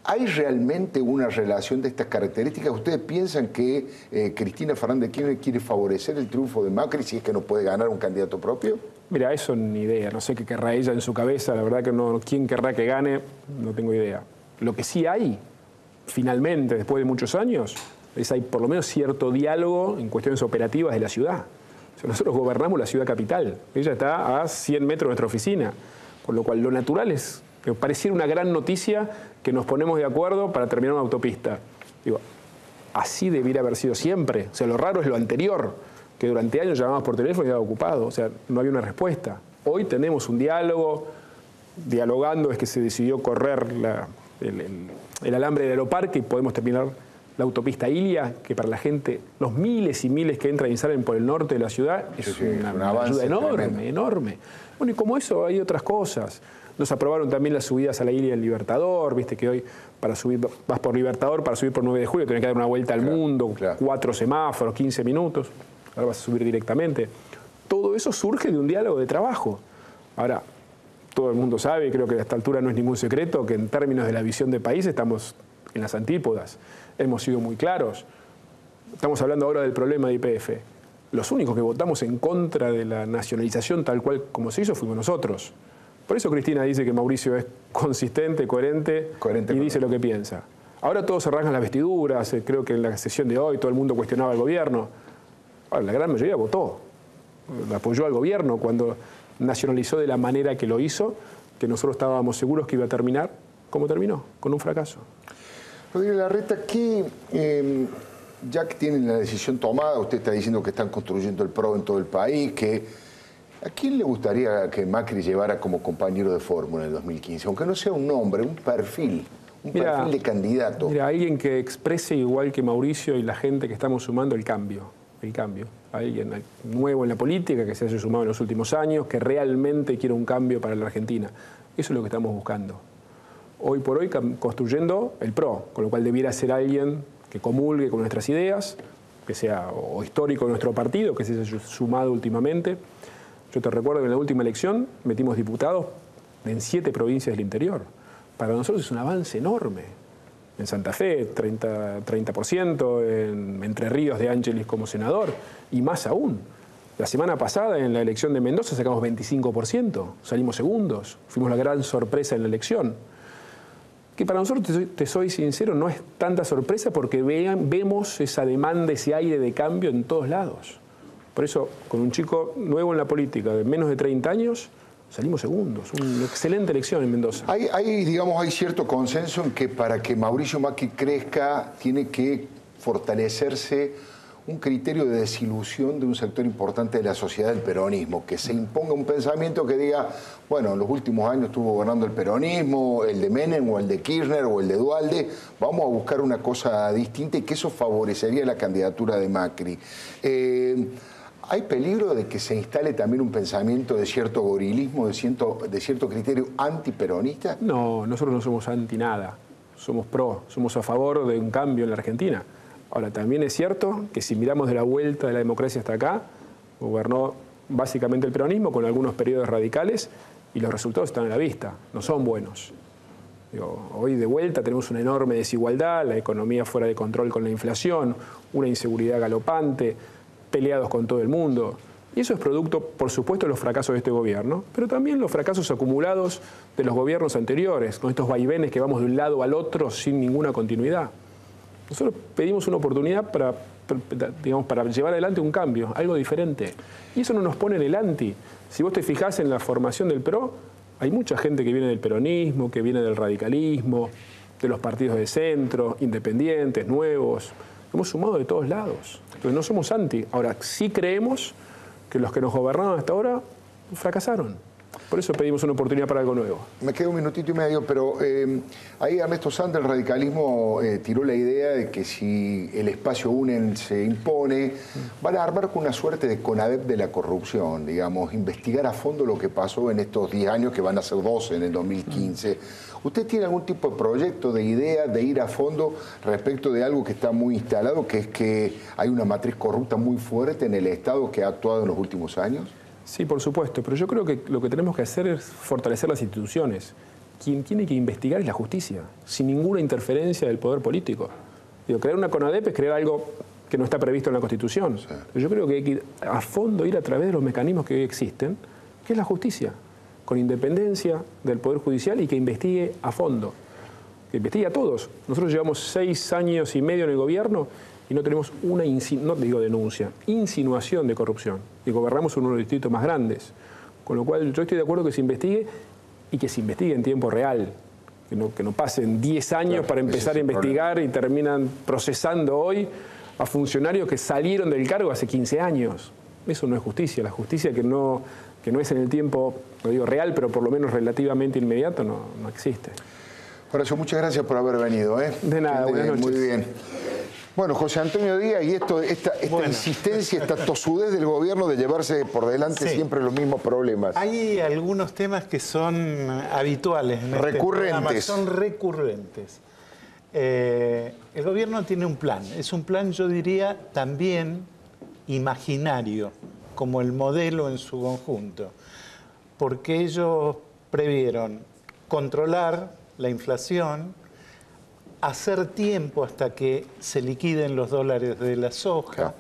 ¿Hay realmente una relación de estas características? ¿Ustedes piensan que Cristina Fernández de Kirchner quiere favorecer el triunfo de Macri si es que no puede ganar un candidato propio? Mira, eso ni idea. No sé qué querrá ella en su cabeza. La verdad que no, quién querrá que gane, no tengo idea. Lo que sí hay, finalmente, después de muchos años, hay por lo menos cierto diálogo en cuestiones operativas de la ciudad. O sea, nosotros gobernamos la ciudad capital. Ella está a 100 metros de nuestra oficina. Con lo cual, lo natural es que pareciera una gran noticia que nos ponemos de acuerdo para terminar una autopista. Digo, así debiera haber sido siempre. O sea, lo raro es lo anterior, que durante años llamábamos por teléfono y estaba ocupado. O sea, no había una respuesta. Hoy tenemos un diálogo. Dialogando es que se decidió correr el alambre del aeroparque y podemos terminar la autopista Ilia, que para la gente, los miles y miles que entran y salen por el norte de la ciudad, es una ayuda enorme, enorme. Bueno, y como eso hay otras cosas. Nos aprobaron también las subidas a la Ilia del Libertador, viste que hoy para subir, vas por Libertador, para subir por 9 de julio, tenés que dar una vuelta al mundo, 4 semáforos, 15 minutos, ahora vas a subir directamente. Todo eso surge de un diálogo de trabajo. Ahora, todo el mundo sabe, creo que a esta altura no es ningún secreto, que en términos de la visión de país estamos en las antípodas. Hemos sido muy claros. Estamos hablando ahora del problema de YPF. Los únicos que votamos en contra de la nacionalización tal cual como se hizo fuimos nosotros. Por eso Cristina dice que Mauricio es consistente, coherente y dice lo que piensa. Ahora todos se rasgan las vestiduras, creo que en la sesión de hoy todo el mundo cuestionaba al gobierno. Ahora, la gran mayoría votó, apoyó al gobierno cuando nacionalizó de la manera que lo hizo, que nosotros estábamos seguros que iba a terminar como terminó, con un fracaso. Rodríguez Larreta, ya que tienen la decisión tomada, usted está diciendo que están construyendo el PRO en todo el país, ¿a quién le gustaría que Macri llevara como compañero de fórmula en el 2015? Aunque no sea un nombre, un perfil de candidato. Mira, alguien que exprese igual que Mauricio y la gente que estamos sumando el cambio. Alguien nuevo en la política, que se haya sumado en los últimos años, que realmente quiera un cambio para la Argentina. Eso es lo que estamos buscando. Hoy por hoy construyendo el PRO, con lo cual debiera ser alguien que comulgue con nuestras ideas, que sea o histórico de nuestro partido, que se haya sumado últimamente. Yo te recuerdo que en la última elección metimos diputados en 7 provincias del interior. Para nosotros es un avance enorme. En Santa Fe, 30%, en Entre Ríos de Ángeles como senador, y más aún. La semana pasada, en la elección de Mendoza, sacamos 25%, salimos segundos, fuimos la gran sorpresa en la elección. Que para nosotros, te soy sincero, no es tanta sorpresa porque vemos esa demanda, ese aire de cambio en todos lados. Por eso, con un chico nuevo en la política, de menos de 30 años, salimos segundos. Una excelente elección en Mendoza. Hay cierto consenso en que para que Mauricio Macri crezca tiene que fortalecerse un criterio de desilusión de un sector importante de la sociedad del peronismo, que se imponga un pensamiento que diga, bueno, en los últimos años estuvo gobernando el peronismo, el de Menem o el de Kirchner o el de Duhalde, vamos a buscar una cosa distinta y que eso favorecería la candidatura de Macri. ¿Hay peligro de que se instale también un pensamiento de cierto gorilismo, de cierto criterio antiperonista? No, nosotros no somos anti nada, somos pro, somos a favor de un cambio en la Argentina. Ahora, también es cierto que si miramos de la vuelta de la democracia hasta acá, gobernó básicamente el peronismo con algunos periodos radicales y los resultados están a la vista, no son buenos. Hoy de vuelta tenemos una enorme desigualdad, la economía fuera de control con la inflación, una inseguridad galopante, peleados con todo el mundo. Y eso es producto, por supuesto, de los fracasos de este gobierno, pero también los fracasos acumulados de los gobiernos anteriores, con estos vaivenes que vamos de un lado al otro sin ninguna continuidad. Nosotros pedimos una oportunidad para llevar adelante un cambio, algo diferente. Y eso no nos pone en el anti. Si vos te fijás en la formación del PRO, hay mucha gente que viene del peronismo, que viene del radicalismo, de los partidos de centro, independientes, nuevos. Hemos sumado de todos lados. Entonces no somos anti. Ahora, sí creemos que los que nos gobernaron hasta ahora fracasaron. Por eso pedimos una oportunidad para algo nuevo. Me queda un minutito y medio, pero ahí Ernesto Sanz del radicalismo tiró la idea de que si el espacio UNEN se impone, van a armar con una suerte de CONADEP de la corrupción, digamos, investigar a fondo lo que pasó en estos 10 años, que van a ser 12 en el 2015. ¿Usted tiene algún tipo de proyecto, de idea de ir a fondo respecto de algo que está muy instalado, que es que hay una matriz corrupta muy fuerte en el Estado que ha actuado en los últimos años? Sí, por supuesto, pero yo creo que lo que tenemos que hacer es fortalecer las instituciones. Quien tiene que investigar es la justicia, sin ninguna interferencia del poder político. Crear una CONADEP es crear algo que no está previsto en la Constitución. Sí. Pero yo creo que hay que ir a fondo, ir a través de los mecanismos que hoy existen, que es la justicia, con independencia del Poder Judicial y que investigue a fondo, que investigue a todos. Nosotros llevamos 6 años y medio en el gobierno y no tenemos una, no digo denuncia, insinuación de corrupción. Y gobernamos uno de los distritos más grandes. Con lo cual yo estoy de acuerdo que se investigue y que se investigue en tiempo real. Que no pasen 10 años para empezar a investigar y terminan procesando hoy a funcionarios que salieron del cargo hace 15 años. Eso no es justicia. La justicia que no es en el tiempo, no digo real, pero por lo menos relativamente inmediato, no existe. Horacio, muchas gracias por haber venido. De nada, buenas noches. Muy bien. Bueno, José Antonio Díaz, y esta insistencia, esta tosudez del gobierno de llevarse por delante siempre los mismos problemas. Hay algunos temas que son habituales en recurrentes. Son recurrentes. El gobierno tiene un plan. Es un plan, yo diría, también imaginario, como el modelo en su conjunto. Porque ellos previeron controlar la inflación, hacer tiempo hasta que se liquiden los dólares de la soja,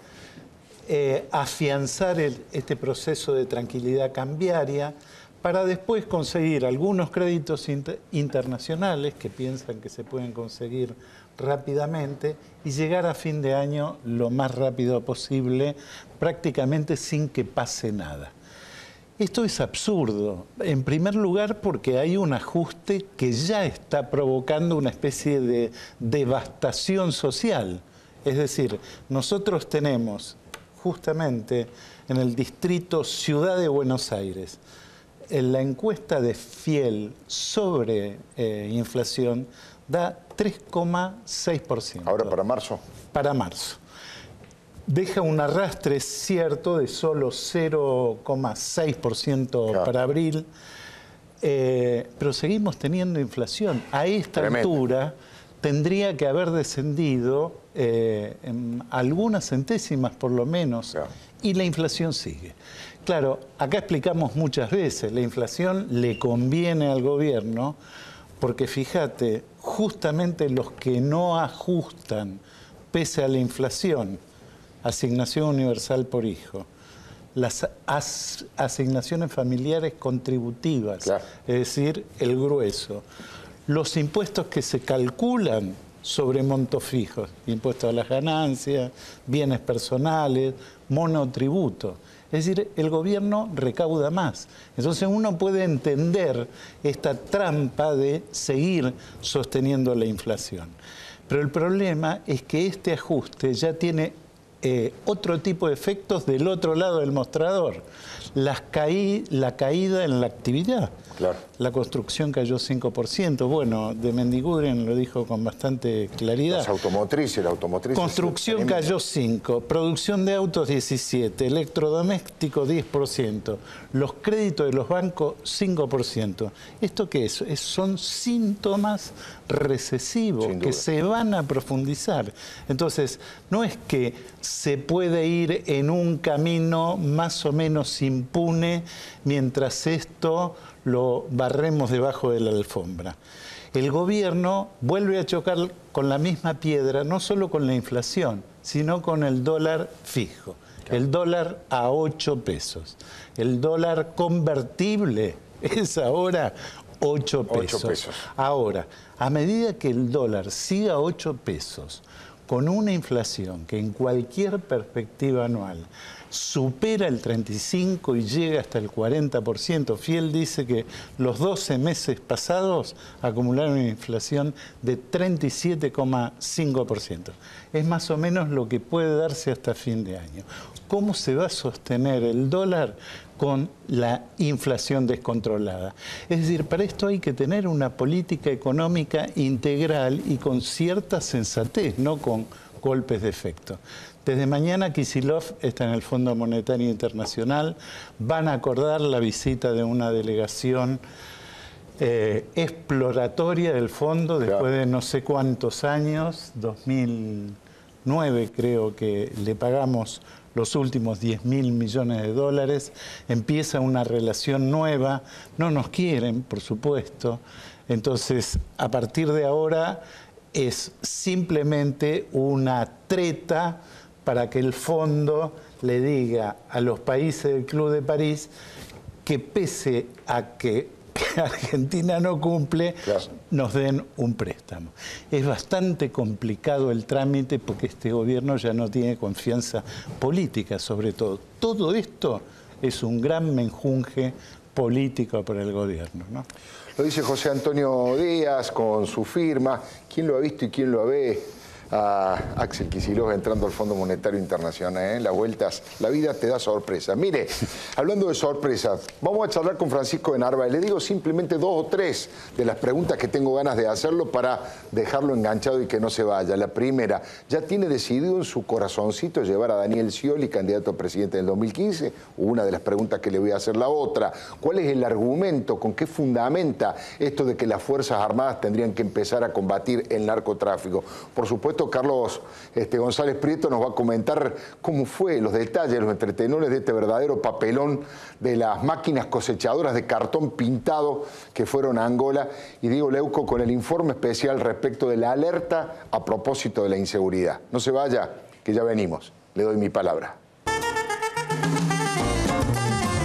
afianzar este proceso de tranquilidad cambiaria para después conseguir algunos créditos internacionales que piensan que se pueden conseguir rápidamente y llegar a fin de año lo más rápido posible, prácticamente sin que pase nada. Esto es absurdo, en primer lugar porque hay un ajuste que ya está provocando una especie de devastación social. Es decir, nosotros tenemos justamente en el distrito Ciudad de Buenos Aires, en la encuesta de Fiel sobre inflación da 3,6%. ¿Ahora para marzo? Para marzo. Deja un arrastre cierto de solo 0,6% para abril, pero seguimos teniendo inflación. A esta altura tendría que haber descendido en algunas centésimas por lo menos, y la inflación sigue. Claro, acá explicamos muchas veces, la inflación le conviene al gobierno porque fíjate, justamente los que no ajustan pese a la inflación, asignación universal por hijo, las asignaciones familiares contributivas, es decir, el grueso, los impuestos que se calculan sobre montos fijos, impuestos a las ganancias, bienes personales, monotributo. Es decir, el gobierno recauda más. Entonces uno puede entender esta trampa de seguir sosteniendo la inflación. Pero el problema es que este ajuste ya tiene otro tipo de efectos del otro lado del mostrador. La caída en la actividad. Claro. La construcción cayó 5%. Bueno, de Mendiguren lo dijo con bastante claridad. Las automotrices, la automotriz. Construcción cayó 5%, producción de autos 17%, electrodomésticos 10%, los créditos de los bancos 5%. ¿Esto qué es? Son síntomas recesivos que se van a profundizar. Entonces, no es que se puede ir en un camino más o menos impune mientras esto lo barremos debajo de la alfombra. El gobierno vuelve a chocar con la misma piedra, no solo con la inflación, sino con el dólar fijo. Claro. El dólar a 8 pesos. El dólar convertible es ahora 8 pesos. Ahora, a medida que el dólar siga a 8 pesos, con una inflación que en cualquier perspectiva anual supera el 35% y llega hasta el 40%. Fiel dice que los 12 meses pasados acumularon una inflación de 37,5%. Es más o menos lo que puede darse hasta fin de año. ¿Cómo se va a sostener el dólar con la inflación descontrolada? Es decir, para esto hay que tener una política económica integral y con cierta sensatez, no con golpes de efecto. Desde mañana Kicillof está en el Fondo Monetario Internacional, van a acordar la visita de una delegación exploratoria del fondo después de no sé cuántos años, 2009 creo que le pagamos los últimos 10.000 millones de dólares, empieza una relación nueva, no nos quieren, por supuesto, entonces a partir de ahora es simplemente una treta para que el fondo le diga a los países del Club de París que pese a que Argentina no cumple, claro, nos den un préstamo. Es bastante complicado el trámite porque este gobierno ya no tiene confianza política, sobre todo. Todo esto es un gran menjunje político para el gobierno, ¿no? Lo dice José Antonio Díaz con su firma. ¿Quién lo ha visto y quién lo ve? A Axel Kicillof entrando al Fondo Monetario Internacional, Las vueltas, la vida te da sorpresas. Mire, hablando de sorpresas, vamos a charlar con Francisco de Narváez. Le digo simplemente 2 o 3 de las preguntas que tengo ganas de hacerlo para dejarlo enganchado y que no se vaya. La primera, ¿ya tiene decidido en su corazoncito llevar a Daniel Scioli, candidato a presidente del 2015? Una de las preguntas que le voy a hacer. La otra, ¿cuál es el argumento, con qué fundamenta esto de que las Fuerzas Armadas tendrían que empezar a combatir el narcotráfico? Por supuesto, Carlos González Prieto nos va a comentar cómo fue, los detalles, los entretenores de este verdadero papelón de las máquinas cosechadoras de cartón pintado que fueron a Angola. Y Diego Leuco con el informe especial respecto de la alerta a propósito de la inseguridad. No se vaya, que ya venimos. Le doy mi palabra.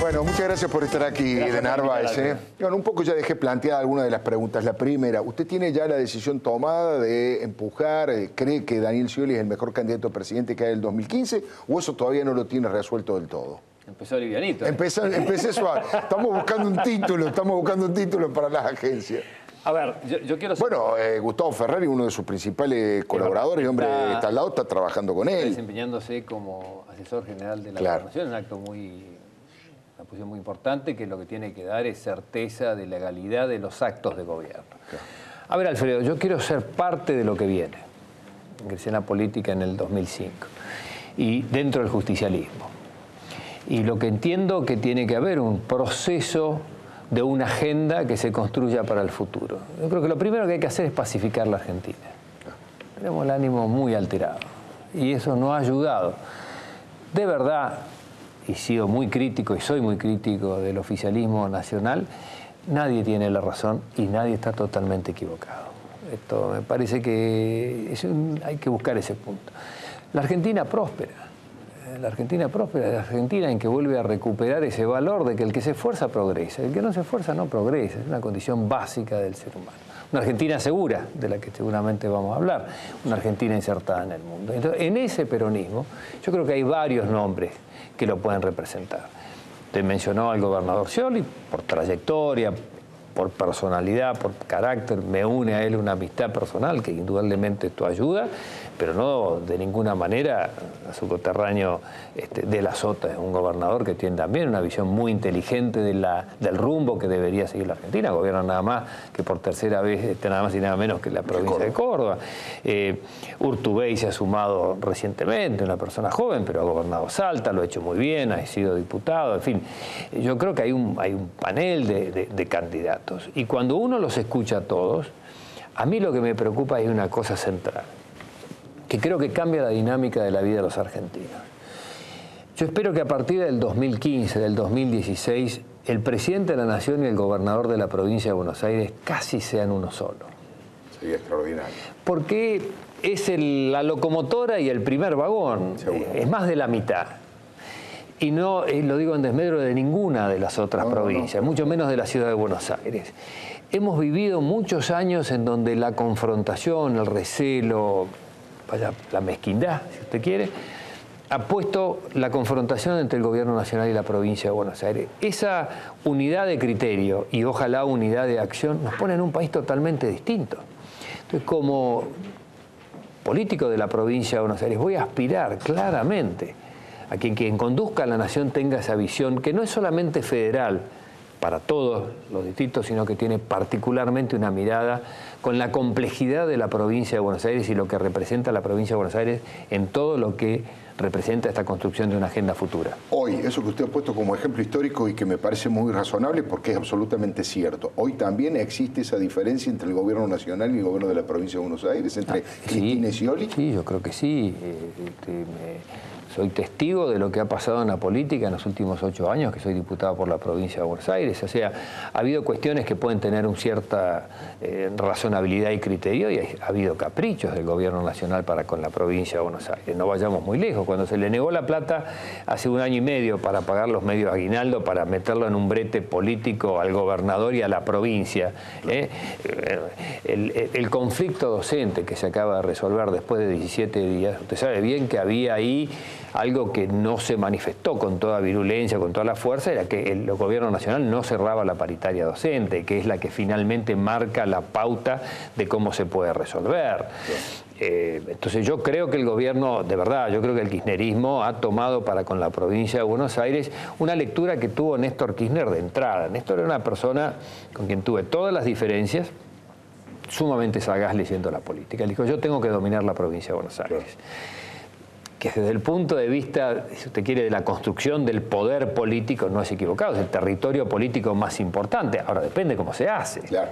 Bueno, muchas gracias por estar aquí, de Narváez. Bueno, un poco ya dejé planteada algunas de las preguntas. La primera, ¿usted tiene ya la decisión tomada de empujar? ¿Cree que Daniel Scioli es el mejor candidato a presidente que hay del 2015? ¿O eso todavía no lo tiene resuelto del todo? Empezó livianito. Empecé suave. Estamos buscando un título para las agencias. A ver, yo quiero... Bueno, Gustavo Ferrari, uno de sus principales colaboradores, hombre, está al lado, está trabajando con él. Desempeñándose como asesor general de la Gobernación, un acto una posición muy importante que lo que tiene que dar es certeza de legalidad de los actos de gobierno. Claro. A ver, Alfredo, yo quiero ser parte de lo que viene. Ingresé en la política en el 2005 y dentro del justicialismo. Y lo que entiendo que tiene que haber un proceso de una agenda que se construya para el futuro. Yo creo que lo primero que hay que hacer es pacificar la Argentina. Tenemos el ánimo muy alterado y eso no ha ayudado. De verdad, y sigo muy crítico y soy muy crítico del oficialismo nacional, nadie tiene la razón y nadie está totalmente equivocado. Esto me parece que hay que buscar ese punto. La Argentina próspera. La Argentina próspera es la Argentina en que vuelve a recuperar ese valor de que el que se esfuerza progresa. El que no se esfuerza no progresa. Es una condición básica del ser humano. Una Argentina segura, de la que seguramente vamos a hablar. Una Argentina insertada en el mundo. Entonces, en ese peronismo, yo creo que hay varios nombres que lo pueden representar. Te mencionó al gobernador Scioli por trayectoria, por personalidad, por carácter, me une a él una amistad personal que indudablemente esto ayuda, pero no de ninguna manera a su coterráneo de la Sota. Es un gobernador que tiene también una visión muy inteligente del rumbo que debería seguir la Argentina. Gobierna nada más que por tercera vez, nada más y nada menos que la provincia de Córdoba. Urtubey se ha sumado recientemente, una persona joven, pero ha gobernado Salta, lo ha hecho muy bien, ha sido diputado, en fin. Yo creo que hay un panel de candidatos. Y cuando uno los escucha a todos, a mí lo que me preocupa es una cosa central, que creo que cambia la dinámica de la vida de los argentinos. Yo espero que a partir del 2015, del 2016, el presidente de la Nación y el gobernador de la provincia de Buenos Aires casi sean uno solo. Sería extraordinario. Porque es la locomotora y el primer vagón, es más de la mitad. Y no lo digo en desmedro de ninguna de las otras provincias, mucho menos de la ciudad de Buenos Aires. Hemos vivido muchos años en donde la confrontación, el recelo, la mezquindad, si usted quiere, ha puesto la confrontación entre el gobierno nacional y la provincia de Buenos Aires. Esa unidad de criterio y ojalá unidad de acción nos pone en un país totalmente distinto. Entonces, como político de la provincia de Buenos Aires, voy a aspirar claramente a que quien conduzca a la nación tenga esa visión, que no es solamente federal para todos los distritos, sino que tiene particularmente una mirada con la complejidad de la provincia de Buenos Aires y lo que representa la provincia de Buenos Aires en todo lo que representa esta construcción de una agenda futura. Hoy, eso que usted ha puesto como ejemplo histórico y que me parece muy razonable porque es absolutamente cierto, hoy también existe esa diferencia entre el gobierno nacional y el gobierno de la provincia de Buenos Aires, entre Cristina y Scioli. Sí, yo creo que sí. Soy testigo de lo que ha pasado en la política en los últimos 8 años, que soy diputado por la provincia de Buenos Aires. O sea, ha habido cuestiones que pueden tener una cierta razonabilidad y criterio, y ha habido caprichos del gobierno nacional para con la provincia de Buenos Aires. No vayamos muy lejos. Cuando se le negó la plata hace 1 año y medio para pagar los medios aguinaldo, para meterlo en un brete político al gobernador y a la provincia, el conflicto docente que se acaba de resolver después de 17 días, usted sabe bien que había ahí algo que no se manifestó con toda virulencia, con toda la fuerza, era que el gobierno nacional no cerraba la paritaria docente, que es la que finalmente marca la pauta de cómo se puede resolver. Entonces yo creo que el gobierno, de verdad, yo creo que el kirchnerismo ha tomado para con la provincia de Buenos Aires una lectura que tuvo Néstor Kirchner de entrada. Néstor era una persona con quien tuve todas las diferencias, sumamente sagaz leyendo la política. Él dijo, yo tengo que dominar la provincia de Buenos Aires. Que desde el punto de vista, si usted quiere, de la construcción del poder político no es equivocado, es el territorio político más importante. Ahora depende cómo se hace. Claro.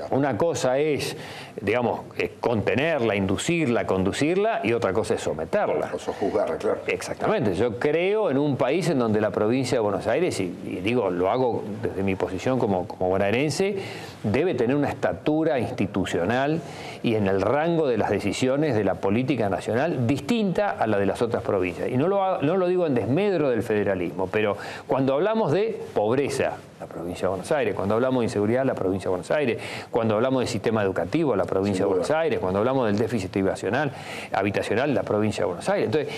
Una cosa es, digamos, contenerla, inducirla, conducirla, y otra cosa es someterla. O sojuzgarla, claro. Exactamente. Yo creo en un país en donde la provincia de Buenos Aires, y digo, lo hago desde mi posición como bonaerense, debe tener una estatura institucional y en el rango de las decisiones de la política nacional distinta a la de las otras provincias. Y no lo digo en desmedro del federalismo, pero cuando hablamos de pobreza, la provincia de Buenos Aires, cuando hablamos de inseguridad, la provincia de Buenos Aires, cuando hablamos del sistema educativo, la provincia de Buenos Aires, cuando hablamos del déficit habitacional, la provincia de Buenos Aires. Entonces,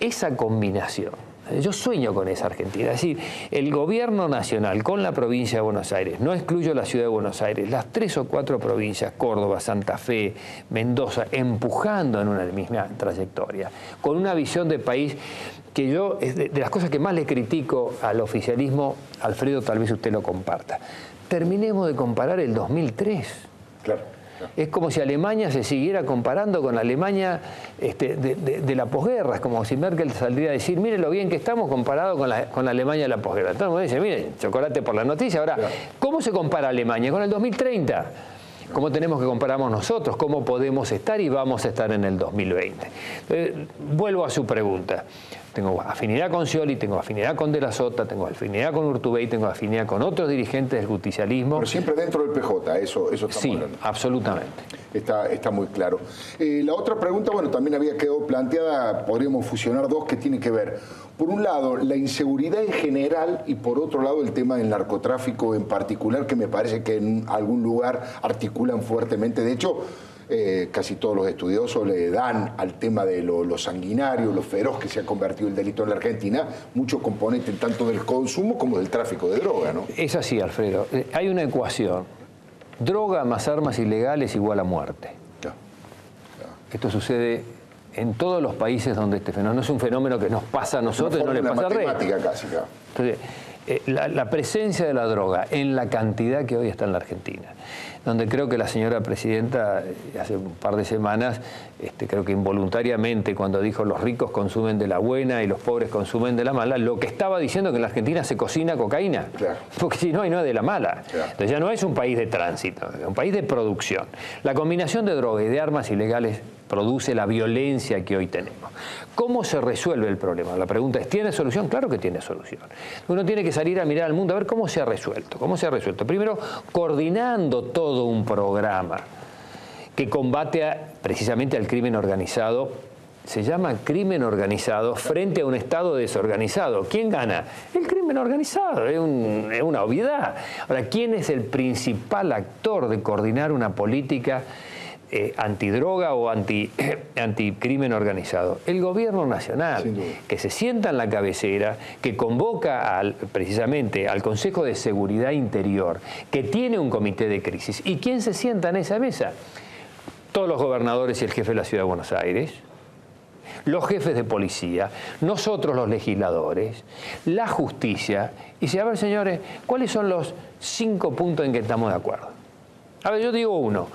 esa combinación, yo sueño con esa Argentina, es decir, el gobierno nacional con la provincia de Buenos Aires, no excluyo la ciudad de Buenos Aires, las 3 o 4 provincias, Córdoba, Santa Fe, Mendoza, empujando en una misma trayectoria, con una visión de país que yo, es de las cosas que más le critico al oficialismo, Alfredo, tal vez usted lo comparta. Terminemos de comparar el 2003. Claro. Es como si Alemania se siguiera comparando con la Alemania de la posguerra. Es como si Merkel saldría a decir, mire lo bien que estamos comparado con la Alemania de la posguerra. Entonces uno dice, mire, chocolate por la noticia. Ahora, claro, ¿cómo se compara Alemania? Con el 2030. ¿Cómo tenemos que compararnos nosotros? ¿Cómo podemos estar y vamos a estar en el 2020? Vuelvo a su pregunta. Tengo afinidad con Scioli, tengo afinidad con De la Sota, tengo afinidad con Urtubey, tengo afinidad con otros dirigentes del justicialismo. Pero siempre dentro del PJ, eso estamos hablando. Sí, absolutamente. Está muy claro. La otra pregunta, bueno, también había quedado planteada, podríamos fusionar dos que tienen que ver. Por un lado, la inseguridad en general y por otro lado el tema del narcotráfico en particular, que me parece que en algún lugar articulan fuertemente. De hecho, casi todos los estudiosos le dan al tema de lo sanguinario, lo feroz que se ha convertido el delito en la Argentina, mucho componente tanto del consumo como del tráfico de droga, ¿no? Es así, Alfredo. Hay una ecuación. Droga más armas ilegales igual a muerte. Claro. Esto sucede en todos los países donde este fenómeno no es un fenómeno que nos pasa a nosotros y no le pasa al resto. Casi, claro. Entonces, la presencia de la droga en la cantidad que hoy está en la Argentina, donde creo que la señora presidenta hace un par de semanas, creo que involuntariamente cuando dijo los ricos consumen de la buena y los pobres consumen de la mala, lo que estaba diciendo que en la Argentina se cocina cocaína, claro. Porque si no, no es de la mala. Claro. Entonces ya no es un país de tránsito, es un país de producción. La combinación de droga y de armas ilegales produce la violencia que hoy tenemos. ¿Cómo se resuelve el problema? La pregunta es, ¿tiene solución? Claro que tiene solución. Uno tiene que salir a mirar al mundo a ver cómo se ha resuelto. ¿Cómo se ha resuelto? Primero, coordinando todo un programa que combate precisamente al crimen organizado. Se llama crimen organizado frente a un Estado desorganizado. ¿Quién gana? El crimen organizado, es una obviedad. Ahora, ¿quién es el principal actor de coordinar una política antidroga o anticrimen organizado? El gobierno nacional, que se sienta en la cabecera, que convoca precisamente al Consejo de Seguridad Interior, que tiene un comité de crisis. ¿Y quién se sienta en esa mesa? Todos los gobernadores y el jefe de la Ciudad de Buenos Aires, los jefes de policía, nosotros los legisladores, la justicia, y dice, a ver señores, ¿cuáles son los 5 puntos en que estamos de acuerdo? A ver, yo digo uno.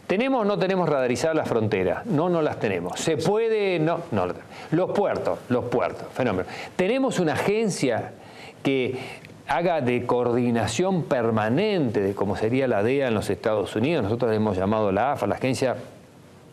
¿Tenemos o no tenemos radarizadas las fronteras? No, no las tenemos. ¿Se puede? No, no. Los puertos, fenómeno. ¿Tenemos una agencia que haga de coordinación permanente de como sería la DEA en los Estados Unidos? Nosotros le hemos llamado la AFA, la Agencia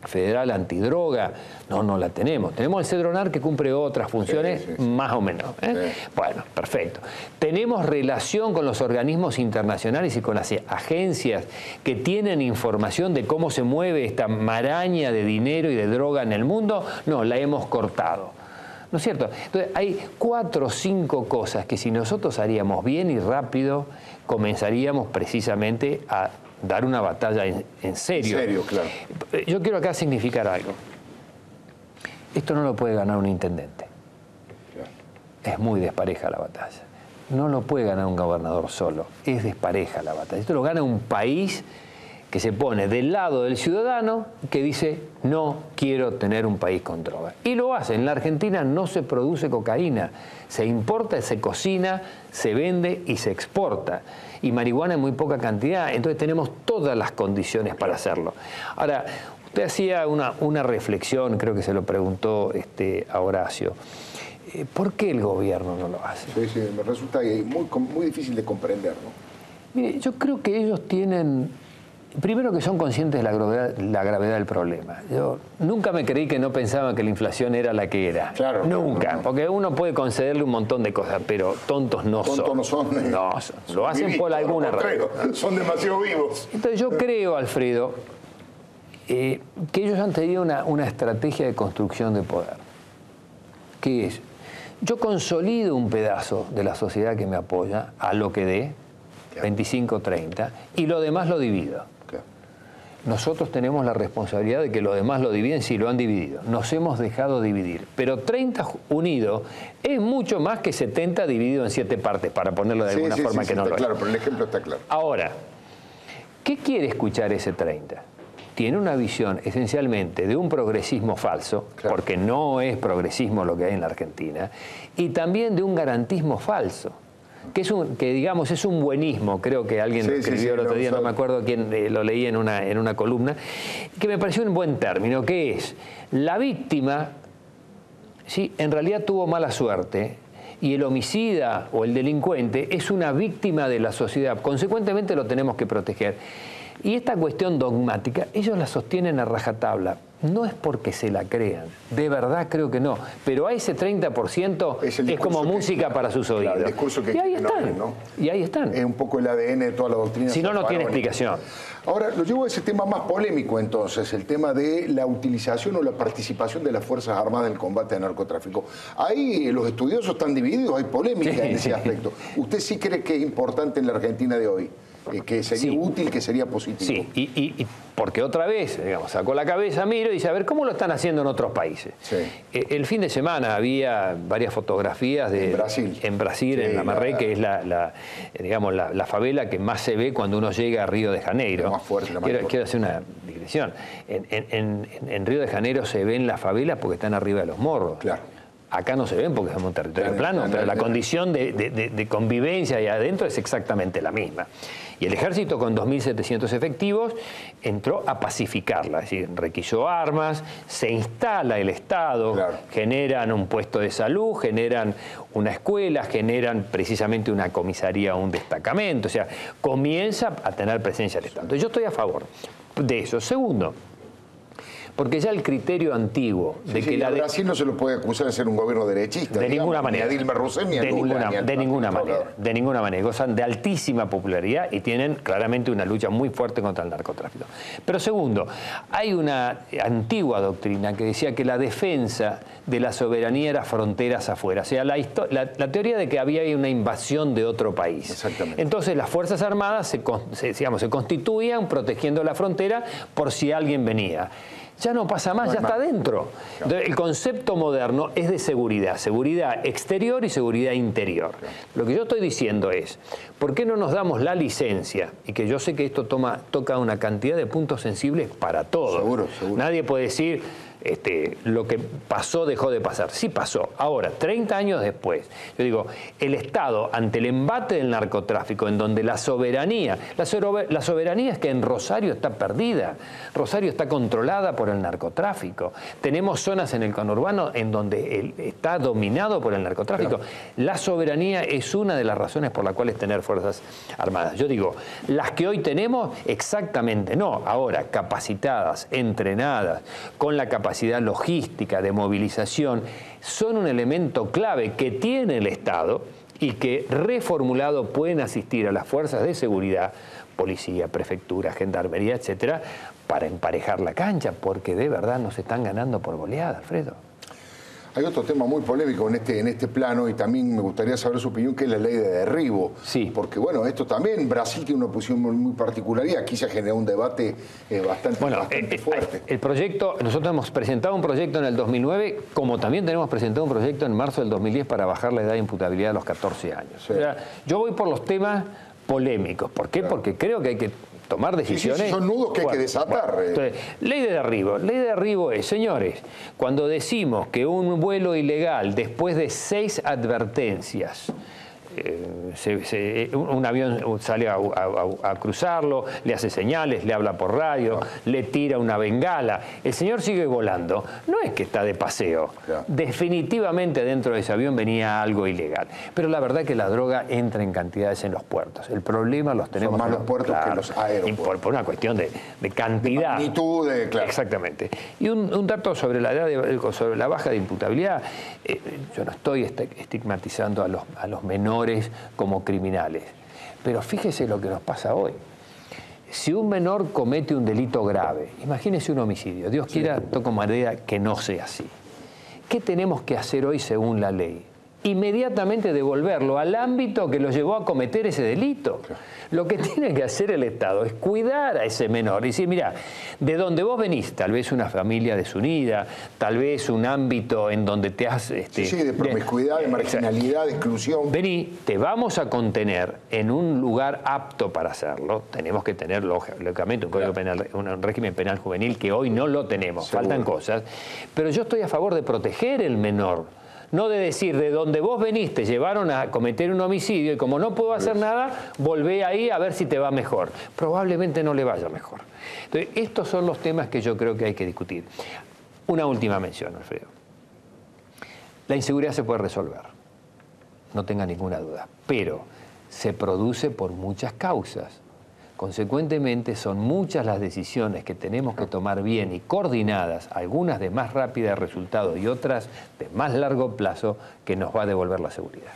Federal Antidroga. No, no la tenemos. Tenemos el CEDRONAR que cumple otras funciones más o menos. Sí. Bueno, perfecto. Tenemos relación con los organismos internacionales y con las agencias que tienen información de cómo se mueve esta maraña de dinero y de droga en el mundo. No, la hemos cortado. ¿No es cierto? Entonces, hay 4 o 5 cosas que si nosotros haríamos bien y rápido, comenzaríamos precisamente a dar una batalla en serio. En serio, claro. Yo quiero acá significar algo. Esto no lo puede ganar un intendente. Claro. Es muy despareja la batalla. No lo puede ganar un gobernador solo. Es despareja la batalla. Esto lo gana un país que se pone del lado del ciudadano que dice no quiero tener un país con droga. Y lo hace. En la Argentina no se produce cocaína. Se importa, se cocina, se vende y se exporta. Y marihuana en muy poca cantidad. Entonces tenemos todas las condiciones para hacerlo. Ahora, usted hacía una reflexión, creo que se lo preguntó a Horacio. ¿Por qué el gobierno no lo hace? Sí, me resulta muy difícil de comprender, ¿no? Mire, yo creo que ellos tienen... Primero que son conscientes de la gravedad del problema. Yo nunca me creí que no pensaban que la inflación era la que era. Claro. Nunca. Porque uno puede concederle un montón de cosas, pero tontos no son. Tontos no son. No son. Lo hacen por alguna razón. Son demasiado vivos. Entonces yo creo, Alfredo, que ellos han tenido una estrategia de construcción de poder. ¿Qué es? Yo consolido un pedazo de la sociedad que me apoya a lo que dé, 25, 30, y lo demás lo divido. Nosotros tenemos la responsabilidad de que los demás lo dividen si lo han dividido. Nos hemos dejado dividir. Pero 30 unido es mucho más que 70 dividido en 7 partes, para ponerlo de alguna forma que no lo es. Claro, pero el ejemplo está claro. Ahora, ¿qué quiere escuchar ese 30? Tiene una visión esencialmente de un progresismo falso, porque no es progresismo lo que hay en la Argentina, y también de un garantismo falso. Que digamos es un buenismo, creo que alguien lo escribió el otro día, no me acuerdo quién lo leí en una columna, que me pareció un buen término, que es la víctima, ¿sí? En realidad tuvo mala suerte y el homicida o el delincuente es una víctima de la sociedad, consecuentemente lo tenemos que proteger. Y esta cuestión dogmática, ellos la sostienen a rajatabla. No es porque se la crean, de verdad creo que no. Pero a ese 30% es como música para sus oídos. Claro, el discurso que y ahí están, ¿no? Y ahí están. Es un poco el ADN de toda la doctrina. Si no, no tiene explicación. Ahora, lo llevo a ese tema más polémico entonces, el tema de la utilización o la participación de las Fuerzas Armadas en el combate al narcotráfico. Ahí los estudiosos están divididos, hay polémica en ese aspecto. ¿Usted sí cree que es importante en la Argentina de hoy que sería útil, que sería positivo. Sí, y porque otra vez, digamos, sacó la cabeza, miro y dice, a ver, ¿cómo lo están haciendo en otros países? Sí. El fin de semana había varias fotografías de... En Brasil, en Lamarre, que es la favela que más se ve cuando uno llega a Río de Janeiro. Más fuerte, quiero hacer una digresión. En Río de Janeiro se ven las favelas porque están arriba de los morros. Claro. Acá no se ven porque es un territorio plano, pero la condición de convivencia ahí adentro es exactamente la misma. Y el ejército, con 2.700 efectivos, entró a pacificarla, es decir, requisó armas, se instala el Estado, generan un puesto de salud, generan una escuela, generan precisamente una comisaría o un destacamento, o sea, comienza a tener presencia el Estado. Entonces, yo estoy a favor de eso. Segundo, porque ya el criterio antiguo de que Brasil no se lo puede acusar de ser un gobierno derechista. De ninguna manera. Ni a Dilma Rousseff ni a Lula. De ninguna manera. Gozan de altísima popularidad y tienen claramente una lucha muy fuerte contra el narcotráfico. Pero segundo, hay una antigua doctrina que decía que la defensa de la soberanía era fronteras afuera. O sea, la teoría de que había una invasión de otro país. Exactamente. Entonces las Fuerzas Armadas se constituían protegiendo la frontera por si alguien venía. Ya no pasa más, ya está dentro. Entonces, el concepto moderno es de seguridad exterior y seguridad interior. Lo que yo estoy diciendo es, ¿por qué no nos damos la licencia? Y que yo sé que esto toca una cantidad de puntos sensibles para todos. Seguro. Nadie puede decir... lo que pasó dejó de pasar. Sí pasó. Ahora, 30 años después, yo digo, el Estado, ante el embate del narcotráfico, en donde la soberanía es que en Rosario está perdida. Rosario está controlada por el narcotráfico. Tenemos zonas en el conurbano en donde está dominado por el narcotráfico. La soberanía es una de las razones por las cuales tener Fuerzas Armadas. Yo digo, las que hoy tenemos, exactamente no. Ahora, capacitadas, entrenadas, con la capacidad logística, de movilización, son un elemento clave que tiene el Estado y que, reformulado, pueden asistir a las fuerzas de seguridad, policía, prefectura, gendarmería, etcétera, para emparejar la cancha, porque de verdad nos están ganando por goleada, Alfredo. Hay otro tema muy polémico en este plano y también me gustaría saber su opinión, que es la ley de derribo. Sí. Porque, bueno, esto también, Brasil tiene una posición muy particular y aquí se ha generado un debate bastante fuerte. El proyecto, nosotros hemos presentado un proyecto en el 2009, como también tenemos presentado un proyecto en marzo del 2010 para bajar la edad de imputabilidad a los 14 años. Sí. O sea, yo voy por los temas polémicos. ¿Por qué? Porque creo que hay que tomar decisiones. Sí, son nudos que hay que desatar. Bueno, entonces, ley de derribo. Ley de derribo es, señores, cuando decimos que un vuelo ilegal, después de 6 advertencias, un avión sale a cruzarlo, le hace señales, le habla por radio, le tira una bengala, el señor sigue volando, no es que está de paseo. Definitivamente dentro de ese avión venía algo ilegal. Pero la verdad es que la droga entra en cantidades en los puertos. El problema los tenemos... Son más los puertos que los aeropuertos. Por una cuestión de cantidad. De magnitud, claro. Exactamente. Y un dato sobre la edad sobre la baja de imputabilidad. Yo no estoy estigmatizando a los menores como criminales. Pero fíjese lo que nos pasa hoy. Si un menor comete un delito grave, imagínese un homicidio, Dios quiera, toco madera, que no sea así. ¿Qué tenemos que hacer hoy según la ley? Inmediatamente devolverlo al ámbito que lo llevó a cometer ese delito. Lo que tiene que hacer el Estado es cuidar a ese menor y decir, mira, de donde vos venís, tal vez una familia desunida, tal vez un ámbito en donde te has... de promiscuidad, de marginalidad, de exclusión. Vení, te vamos a contener en un lugar apto para hacerlo. Tenemos que tener, lógicamente, un código penal, un régimen penal juvenil que hoy no lo tenemos. Seguro. Faltan cosas. Pero yo estoy a favor de proteger el menor. No de decir, de donde vos veniste, llevaron a cometer un homicidio y como no puedo hacer nada, volvé ahí a ver si te va mejor. Probablemente no le vaya mejor. Entonces, estos son los temas que yo creo que hay que discutir. Una última mención, Alfredo. La inseguridad se puede resolver, no tenga ninguna duda, pero se produce por muchas causas. Consecuentemente, son muchas las decisiones que tenemos que tomar bien y coordinadas, algunas de más rápida resultado y otras de más largo plazo, que nos va a devolver la seguridad.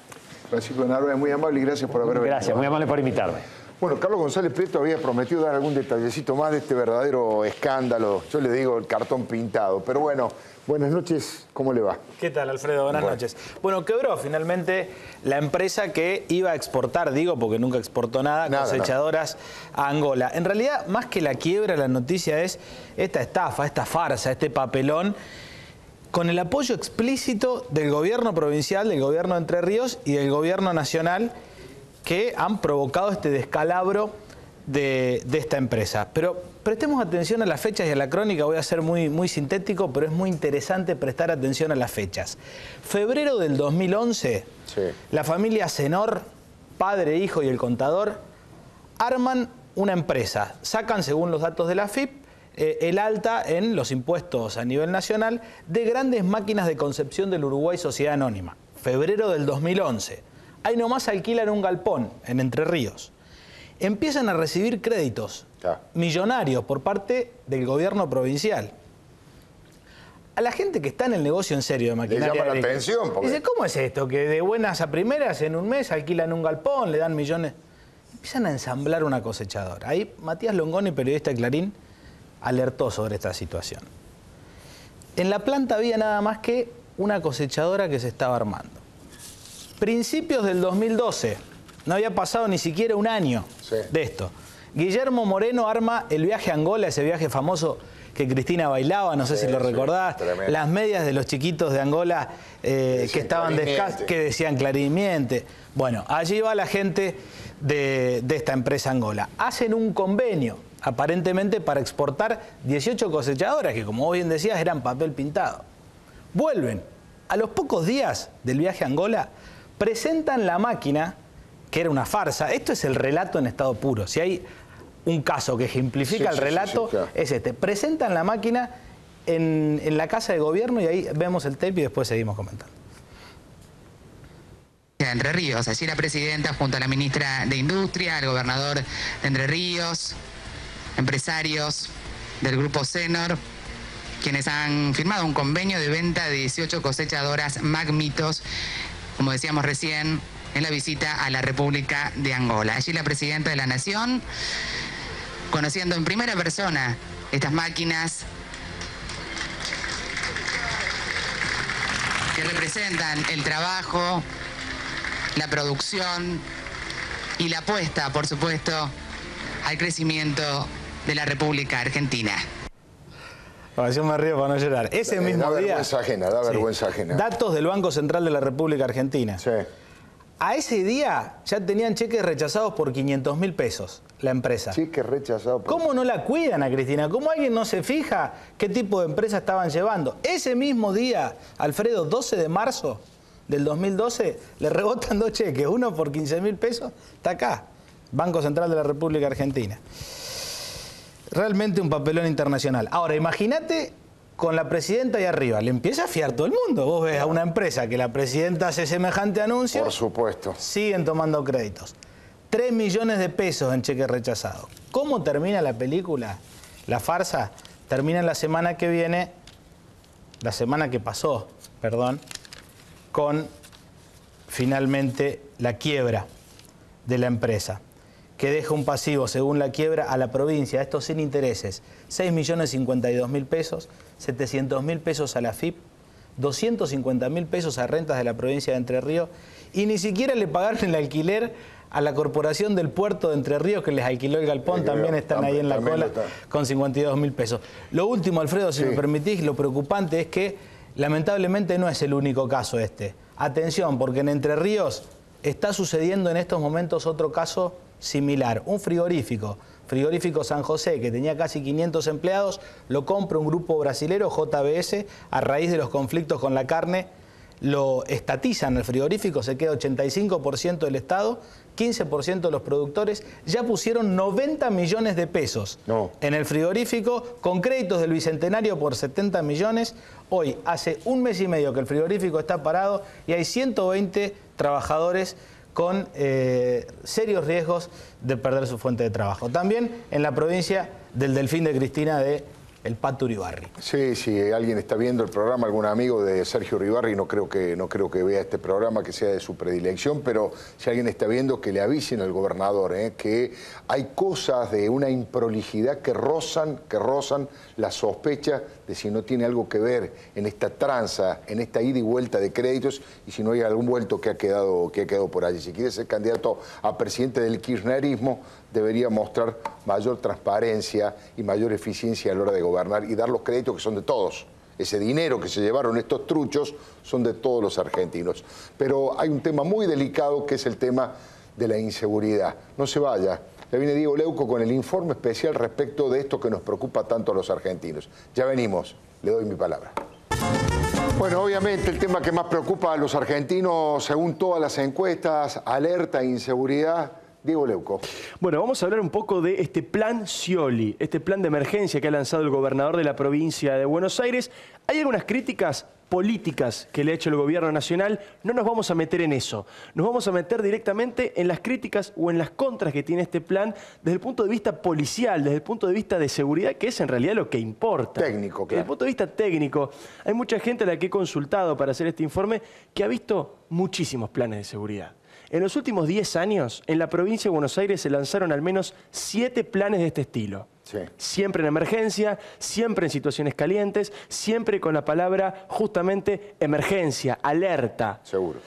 Francisco de Narváez, muy amable y gracias por haber venido. Gracias, muy amable por invitarme. Bueno, Carlos González Prieto había prometido dar algún detallecito más de este verdadero escándalo. Yo le digo el cartón pintado. Pero bueno, buenas noches, ¿cómo le va? ¿Qué tal, Alfredo? Buenas noches. Bueno, quebró finalmente la empresa que iba a exportar, digo, porque nunca exportó nada, cosechadoras a Angola. En realidad, más que la quiebra, la noticia es esta estafa, esta farsa, este papelón, con el apoyo explícito del gobierno provincial, del gobierno de Entre Ríos y del gobierno nacional, que han provocado este descalabro de esta empresa. Pero prestemos atención a las fechas y a la crónica. Voy a ser muy sintético, pero es muy interesante prestar atención a las fechas. Febrero del 2011, la familia Senor, padre, hijo y el contador, arman una empresa. Sacan, según los datos de la AFIP, el alta en los impuestos a nivel nacional de Grandes Máquinas de Concepción del Uruguay Sociedad Anónima. Febrero del 2011. Ahí nomás alquilan un galpón en Entre Ríos. Empiezan a recibir créditos millonarios por parte del gobierno provincial. A la gente que está en el negocio en serio de maquinaria... Le llama la atención. Porque... Dice, ¿cómo es esto? Que de buenas a primeras en un mes alquilan un galpón, le dan millones... Empiezan a ensamblar una cosechadora. Ahí Matías Longoni, periodista de Clarín, alertó sobre esta situación. En la planta había nada más que una cosechadora que se estaba armando. Principios del 2012, no había pasado ni siquiera un año de esto. Guillermo Moreno arma el viaje a Angola, ese viaje famoso que Cristina bailaba, no sé si lo recordás, las medias de los chiquitos de Angola que estaban descalzos, que decían clarimiente. Bueno, allí va la gente de esta empresa Angola. Hacen un convenio, aparentemente para exportar 18 cosechadoras, que como vos bien decías, eran papel pintado. Vuelven. A los pocos días del viaje a Angola, presentan la máquina, que era una farsa. Esto es el relato en estado puro. Si hay un caso que ejemplifica el relato, es este. Presentan la máquina en la Casa de Gobierno y ahí vemos el tape y después seguimos comentando. Entre Ríos, allí la presidenta junto a la ministra de Industria, el gobernador de Entre Ríos, empresarios del grupo Senor, quienes han firmado un convenio de venta de 18 cosechadoras Magmitos, como decíamos recién, en la visita a la República de Angola. Allí la presidenta de la Nación, conociendo en primera persona estas máquinas que representan el trabajo, la producción y la apuesta, por supuesto, al crecimiento de la República Argentina. Yo me río para no llorar. Ese mismo día... Da vergüenza ajena. Datos del Banco Central de la República Argentina. Sí. A ese día ya tenían cheques rechazados por 500.000 pesos la empresa. Cheques rechazados por... ¿Cómo no la cuidan a Cristina? ¿Cómo alguien no se fija qué tipo de empresa estaban llevando? Ese mismo día, Alfredo, 12 de marzo del 2012, le rebotan 2 cheques. Uno por 15.000 pesos, está acá. Banco Central de la República Argentina. Realmente un papelón internacional. Ahora, imagínate con la presidenta ahí arriba. Le empieza a fiar todo el mundo. Vos ves a una empresa que la presidenta hace semejante anuncio. Por supuesto. Siguen tomando créditos. 3 millones de pesos en cheques rechazados. ¿Cómo termina la película? La farsa termina la semana que viene, la semana que pasó, perdón, con finalmente la quiebra de la empresa, que deja un pasivo, según la quiebra, a la provincia, esto sin intereses, 6.052.000 pesos, 700.000 pesos a la AFIP, 250.000 pesos a rentas de la provincia de Entre Ríos, y ni siquiera le pagaron el alquiler a la Corporación del Puerto de Entre Ríos, que les alquiló el galpón, también están ahí en la cola, con 52.000 pesos. Lo último, Alfredo, si me permitís, lo preocupante es que lamentablemente no es el único caso este. Atención, porque en Entre Ríos está sucediendo en estos momentos otro caso similar. Un frigorífico San José, que tenía casi 500 empleados, lo compra un grupo brasilero, JBS, a raíz de los conflictos con la carne, lo estatizan el frigorífico, se queda 85% del Estado, 15% de los productores, ya pusieron 90 millones de pesos en el frigorífico, con créditos del Bicentenario por 70 millones. Hoy, hace un mes y medio que el frigorífico está parado y hay 120 trabajadores con serios riesgos de perder su fuente de trabajo. También en la provincia del Delfín de Cristina de el Pato Uribarri. Sí, si alguien está viendo el programa, algún amigo de Sergio Uribarri, no creo que vea este programa, que sea de su predilección, pero si alguien está viendo, que le avisen al gobernador, que hay cosas de una improlijidad que rozan la sospecha de si no tiene algo que ver en esta tranza, en esta ida y vuelta de créditos, y si no hay algún vuelto que ha quedado por allí. Si quiere ser candidato a presidente del kirchnerismo, debería mostrar mayor transparencia y mayor eficiencia a la hora de gobernar y dar los créditos que son de todos. Ese dinero que se llevaron estos truchos son de todos los argentinos. Pero hay un tema muy delicado que es el tema de la inseguridad. No se vaya. Ya viene Diego Leuco con el informe especial respecto de esto que nos preocupa tanto a los argentinos. Ya venimos. Le doy mi palabra. Bueno, obviamente el tema que más preocupa a los argentinos, según todas las encuestas, alerta e inseguridad. Diego Leuco. Bueno, vamos a hablar un poco de este plan Scioli, este plan de emergencia que ha lanzado el gobernador de la provincia de Buenos Aires. Hay algunas críticas políticas que le ha hecho el gobierno nacional. No nos vamos a meter en eso. Nos vamos a meter directamente en las críticas o en las contras que tiene este plan desde el punto de vista policial, desde el punto de vista de seguridad, que es en realidad lo que importa. Técnico, claro. Desde el punto de vista técnico, hay mucha gente a la que he consultado para hacer este informe que ha visto muchísimos planes de seguridad. En los últimos 10 años, en la provincia de Buenos Aires se lanzaron al menos 7 planes de este estilo. Sí. Siempre en emergencia, siempre en situaciones calientes, siempre con la palabra justamente emergencia, alerta. Seguro.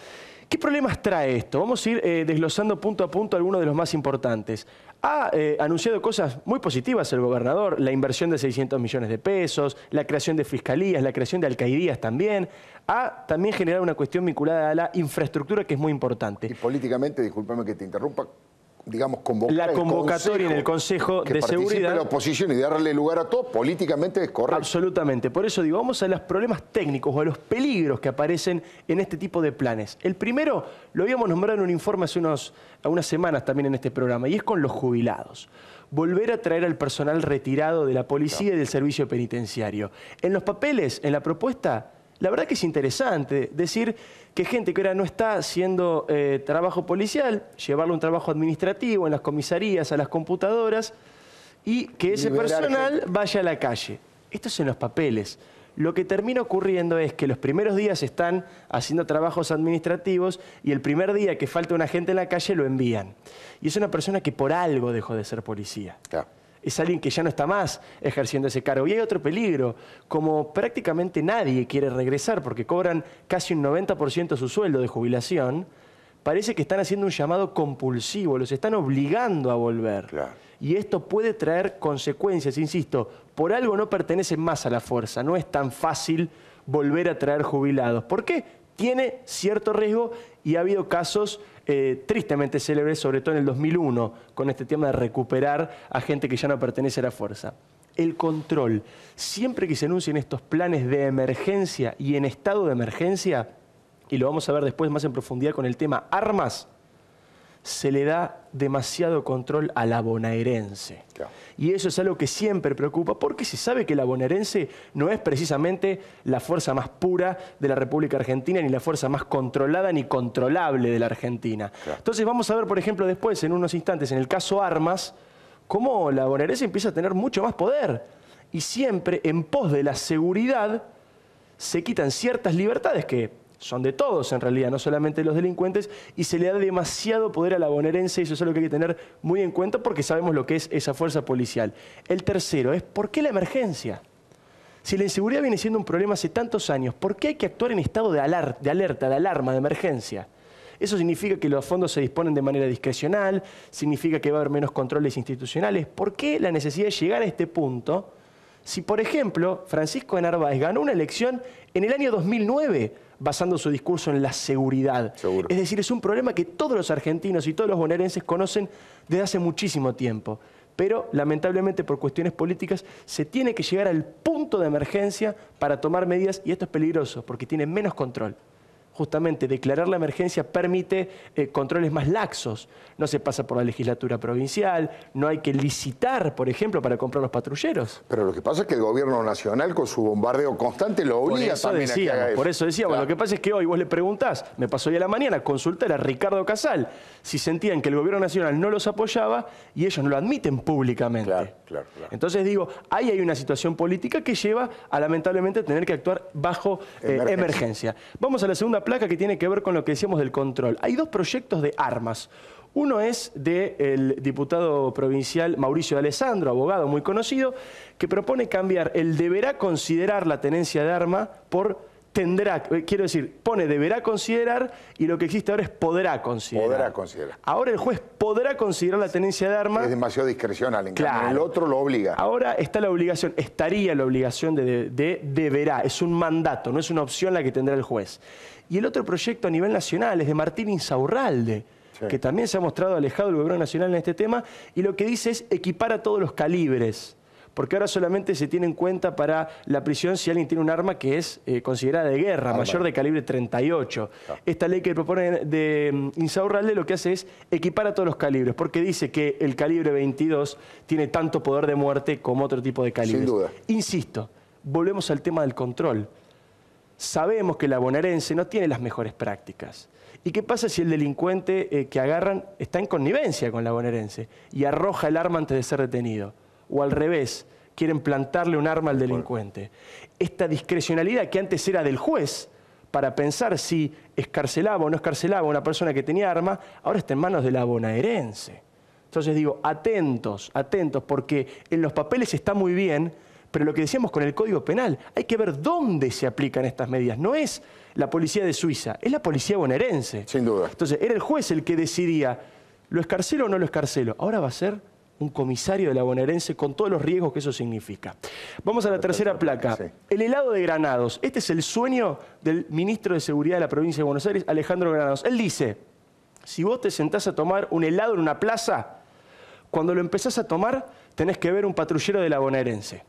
¿Qué problemas trae esto? Vamos a ir desglosando punto a punto algunos de los más importantes. Ha anunciado cosas muy positivas el gobernador, la inversión de 600 millones de pesos, la creación de fiscalías, la creación de alcaldías también. Ha también generado una cuestión vinculada a la infraestructura que es muy importante. Y políticamente, discúlpame que te interrumpa, digamos, convocar la convocatoria en el Consejo de Seguridad. La oposición y darle lugar a todo, políticamente es correcto. Absolutamente. Por eso digo, vamos a los problemas técnicos o a los peligros que aparecen en este tipo de planes. El primero lo habíamos nombrado en un informe hace unas semanas también en este programa, y es con los jubilados. Volver a traer al personal retirado de la policía y del servicio penitenciario. En los papeles, en la propuesta, la verdad que es interesante decir que gente que ahora no está haciendo trabajo policial, llevarlo a un trabajo administrativo en las comisarías, a las computadoras, y que ese personal vaya a la calle. Esto es en los papeles. Lo que termina ocurriendo es que los primeros días están haciendo trabajos administrativos y el primer día que falta un agente en la calle lo envían. Y es una persona que por algo dejó de ser policía. Claro. Es alguien que ya no está más ejerciendo ese cargo. Y hay otro peligro, como prácticamente nadie quiere regresar porque cobran casi un 90% su sueldo de jubilación, parece que están haciendo un llamado compulsivo, los están obligando a volver. Claro. Y esto puede traer consecuencias, insisto, por algo no pertenecen más a la fuerza, no es tan fácil volver a traer jubilados. ¿Por qué? Tiene cierto riesgo y ha habido casos tristemente célebres, sobre todo en el 2001, con este tema de recuperar a gente que ya no pertenece a la fuerza. El control. Siempre que se anuncien estos planes de emergencia y en estado de emergencia, y lo vamos a ver después más en profundidad con el tema armas, se le da demasiado control a la bonaerense. Claro. Y eso es algo que siempre preocupa porque se sabe que la bonaerense no es precisamente la fuerza más pura de la República Argentina, ni la fuerza más controlada ni controlable de la Argentina. Claro. Entonces vamos a ver, por ejemplo, después, en unos instantes, en el caso armas, cómo la bonaerense empieza a tener mucho más poder. Y siempre, en pos de la seguridad, se quitan ciertas libertades que son de todos en realidad, no solamente de los delincuentes, y se le da demasiado poder a la bonaerense, y eso es algo que hay que tener muy en cuenta porque sabemos lo que es esa fuerza policial. El tercero es, ¿por qué la emergencia? Si la inseguridad viene siendo un problema hace tantos años, ¿por qué hay que actuar en estado de alerta, de alarma, de emergencia? Eso significa que los fondos se disponen de manera discrecional, significa que va a haber menos controles institucionales. ¿Por qué la necesidad de llegar a este punto? Si, por ejemplo, Francisco de Narváez ganó una elección en el año 2009 basando su discurso en la seguridad. Seguro. Es decir, es un problema que todos los argentinos y todos los bonaerenses conocen desde hace muchísimo tiempo. Pero, lamentablemente, por cuestiones políticas, se tiene que llegar al punto de emergencia para tomar medidas, y esto es peligroso, porque tiene menos control. justamente declarar la emergencia permite controles más laxos. No se pasa por la legislatura provincial, no hay que licitar, por ejemplo, para comprar los patrulleros. Pero lo que pasa es que el gobierno nacional, con su bombardeo constante, lo obliga también a que haga eso. Por eso decíamos, claro. Lo que pasa es que hoy vos le preguntás, me pasó hoy a la mañana, consultar a Ricardo Casal si sentían que el gobierno nacional no los apoyaba y ellos no lo admiten públicamente. Claro. Entonces digo, ahí hay una situación política que lleva a lamentablemente tener que actuar bajo emergencia. Vamos a la segunda placa, que tiene que ver con lo que decíamos del control. Hay dos proyectos de armas. Uno es del diputado provincial Mauricio de Alessandro, abogado muy conocido, que propone cambiar el deberá considerar la tenencia de arma por tendrá, quiero decir, pone deberá considerar y lo que existe ahora es podrá considerar. Podrá considerar. Ahora el juez podrá considerar la tenencia de arma. Es demasiado discrecional, en cambio el otro lo obliga. Ahora está la obligación, estaría la obligación de deberá, es un mandato, no es una opción la que tendrá el juez. Y el otro proyecto a nivel nacional es de Martín Insaurralde, que también se ha mostrado alejado del gobierno nacional en este tema, y lo que dice es equipar a todos los calibres, porque ahora solamente se tiene en cuenta para la prisión si alguien tiene un arma que es considerada de guerra, mayor de calibre 38. Esta ley que propone de Insaurralde lo que hace es equipar a todos los calibres, porque dice que el calibre 22 tiene tanto poder de muerte como otro tipo de calibres. Sin duda. Insisto, volvemos al tema del control. Sabemos que la bonaerense no tiene las mejores prácticas. ¿Y qué pasa si el delincuente que agarran está en connivencia con la bonaerense y arroja el arma antes de ser detenido? O al revés, quieren plantarle un arma al delincuente. Esta discrecionalidad que antes era del juez para pensar si escarcelaba o no escarcelaba a una persona que tenía arma, ahora está en manos de la bonaerense. Entonces digo, atentos, porque en los papeles está muy bien, pero lo que decíamos con el Código Penal, hay que ver dónde se aplican estas medidas. No es la policía de Suiza, es la policía bonaerense. Sin duda. Entonces, era el juez el que decidía, ¿lo escarcelo o no lo escarcelo? Ahora va a ser un comisario de la bonaerense con todos los riesgos que eso significa. Vamos a la tercera placa. Sí. El helado de Granados. Este es el sueño del ministro de Seguridad de la provincia de Buenos Aires, Alejandro Granados. Él dice, si vos te sentás a tomar un helado en una plaza, cuando lo empezás a tomar, tenés que ver un patrullero de la bonaerense.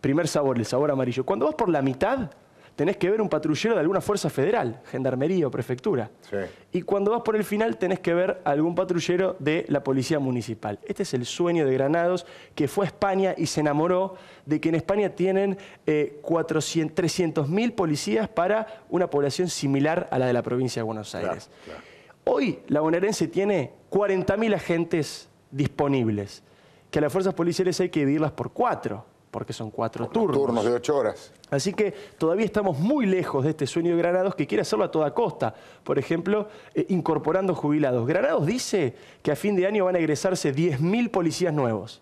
Primer sabor, el sabor amarillo. Cuando vas por la mitad, tenés que ver un patrullero de alguna fuerza federal, gendarmería o prefectura. Sí. Y cuando vas por el final, tenés que ver algún patrullero de la policía municipal. Este es el sueño de Granados, que fue a España y se enamoró de que en España tienen 300.000 policías para una población similar a la de la provincia de Buenos Aires. Claro. Hoy la bonaerense tiene 40.000 agentes disponibles, que a las fuerzas policiales hay que dividirlas por 4. Porque son 4 turnos. Turnos de 8 horas. Así que todavía estamos muy lejos de este sueño de Granados, que quiere hacerlo a toda costa. Por ejemplo, incorporando jubilados. Granados dice que a fin de año van a egresarse 10.000 policías nuevos.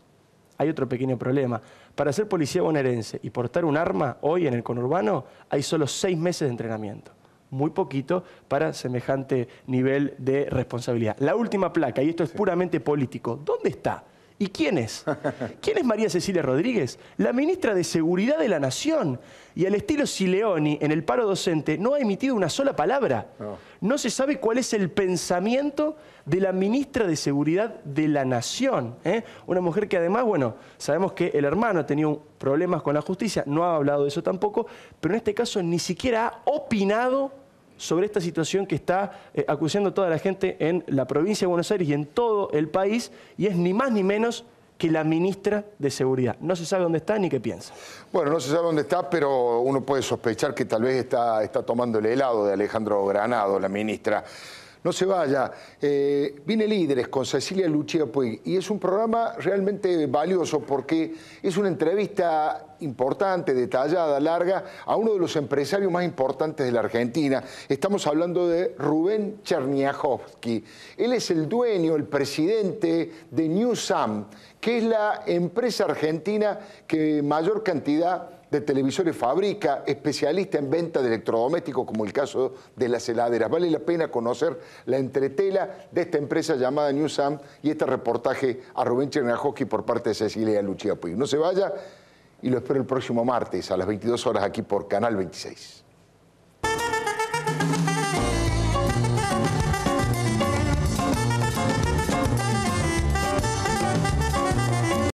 Hay otro pequeño problema. Para ser policía bonaerense y portar un arma, hoy en el conurbano, hay solo 6 meses de entrenamiento. Muy poquito para semejante nivel de responsabilidad. La última placa, y esto es puramente político, ¿dónde está? ¿Y quién es? ¿Quién es María Cecilia Rodríguez? La ministra de Seguridad de la Nación. Y al estilo Sileoni, en el paro docente, no ha emitido una sola palabra. No se sabe cuál es el pensamiento de la ministra de Seguridad de la Nación. Una mujer que además, bueno, sabemos que el hermano ha tenido problemas con la justicia, no ha hablado de eso tampoco, pero en este caso ni siquiera ha opinado sobre esta situación que está acuciando a toda la gente en la provincia de Buenos Aires y en todo el país, y es ni más ni menos que la ministra de Seguridad. No se sabe dónde está ni qué piensa. Bueno, no se sabe dónde está, pero uno puede sospechar que tal vez está tomando el helado de Alejandro Granados, la ministra. No se vaya. Viene Líderes con Cecilia Lucía Puig y es un programa realmente valioso porque es una entrevista importante, detallada, larga, a uno de los empresarios más importantes de la Argentina. Estamos hablando de Rubén Cherniakhovsky. Él es el dueño, el presidente de Newsam, que es la empresa argentina que mayor cantidad de televisores fabrica, especialista en venta de electrodomésticos, como el caso de las heladeras. Vale la pena conocer la entretela de esta empresa llamada Newsam y este reportaje a Rubén Cherniakhovsky por parte de Cecilia Lucía Puig. No se vaya y lo espero el próximo martes a las 22 horas aquí por Canal 26.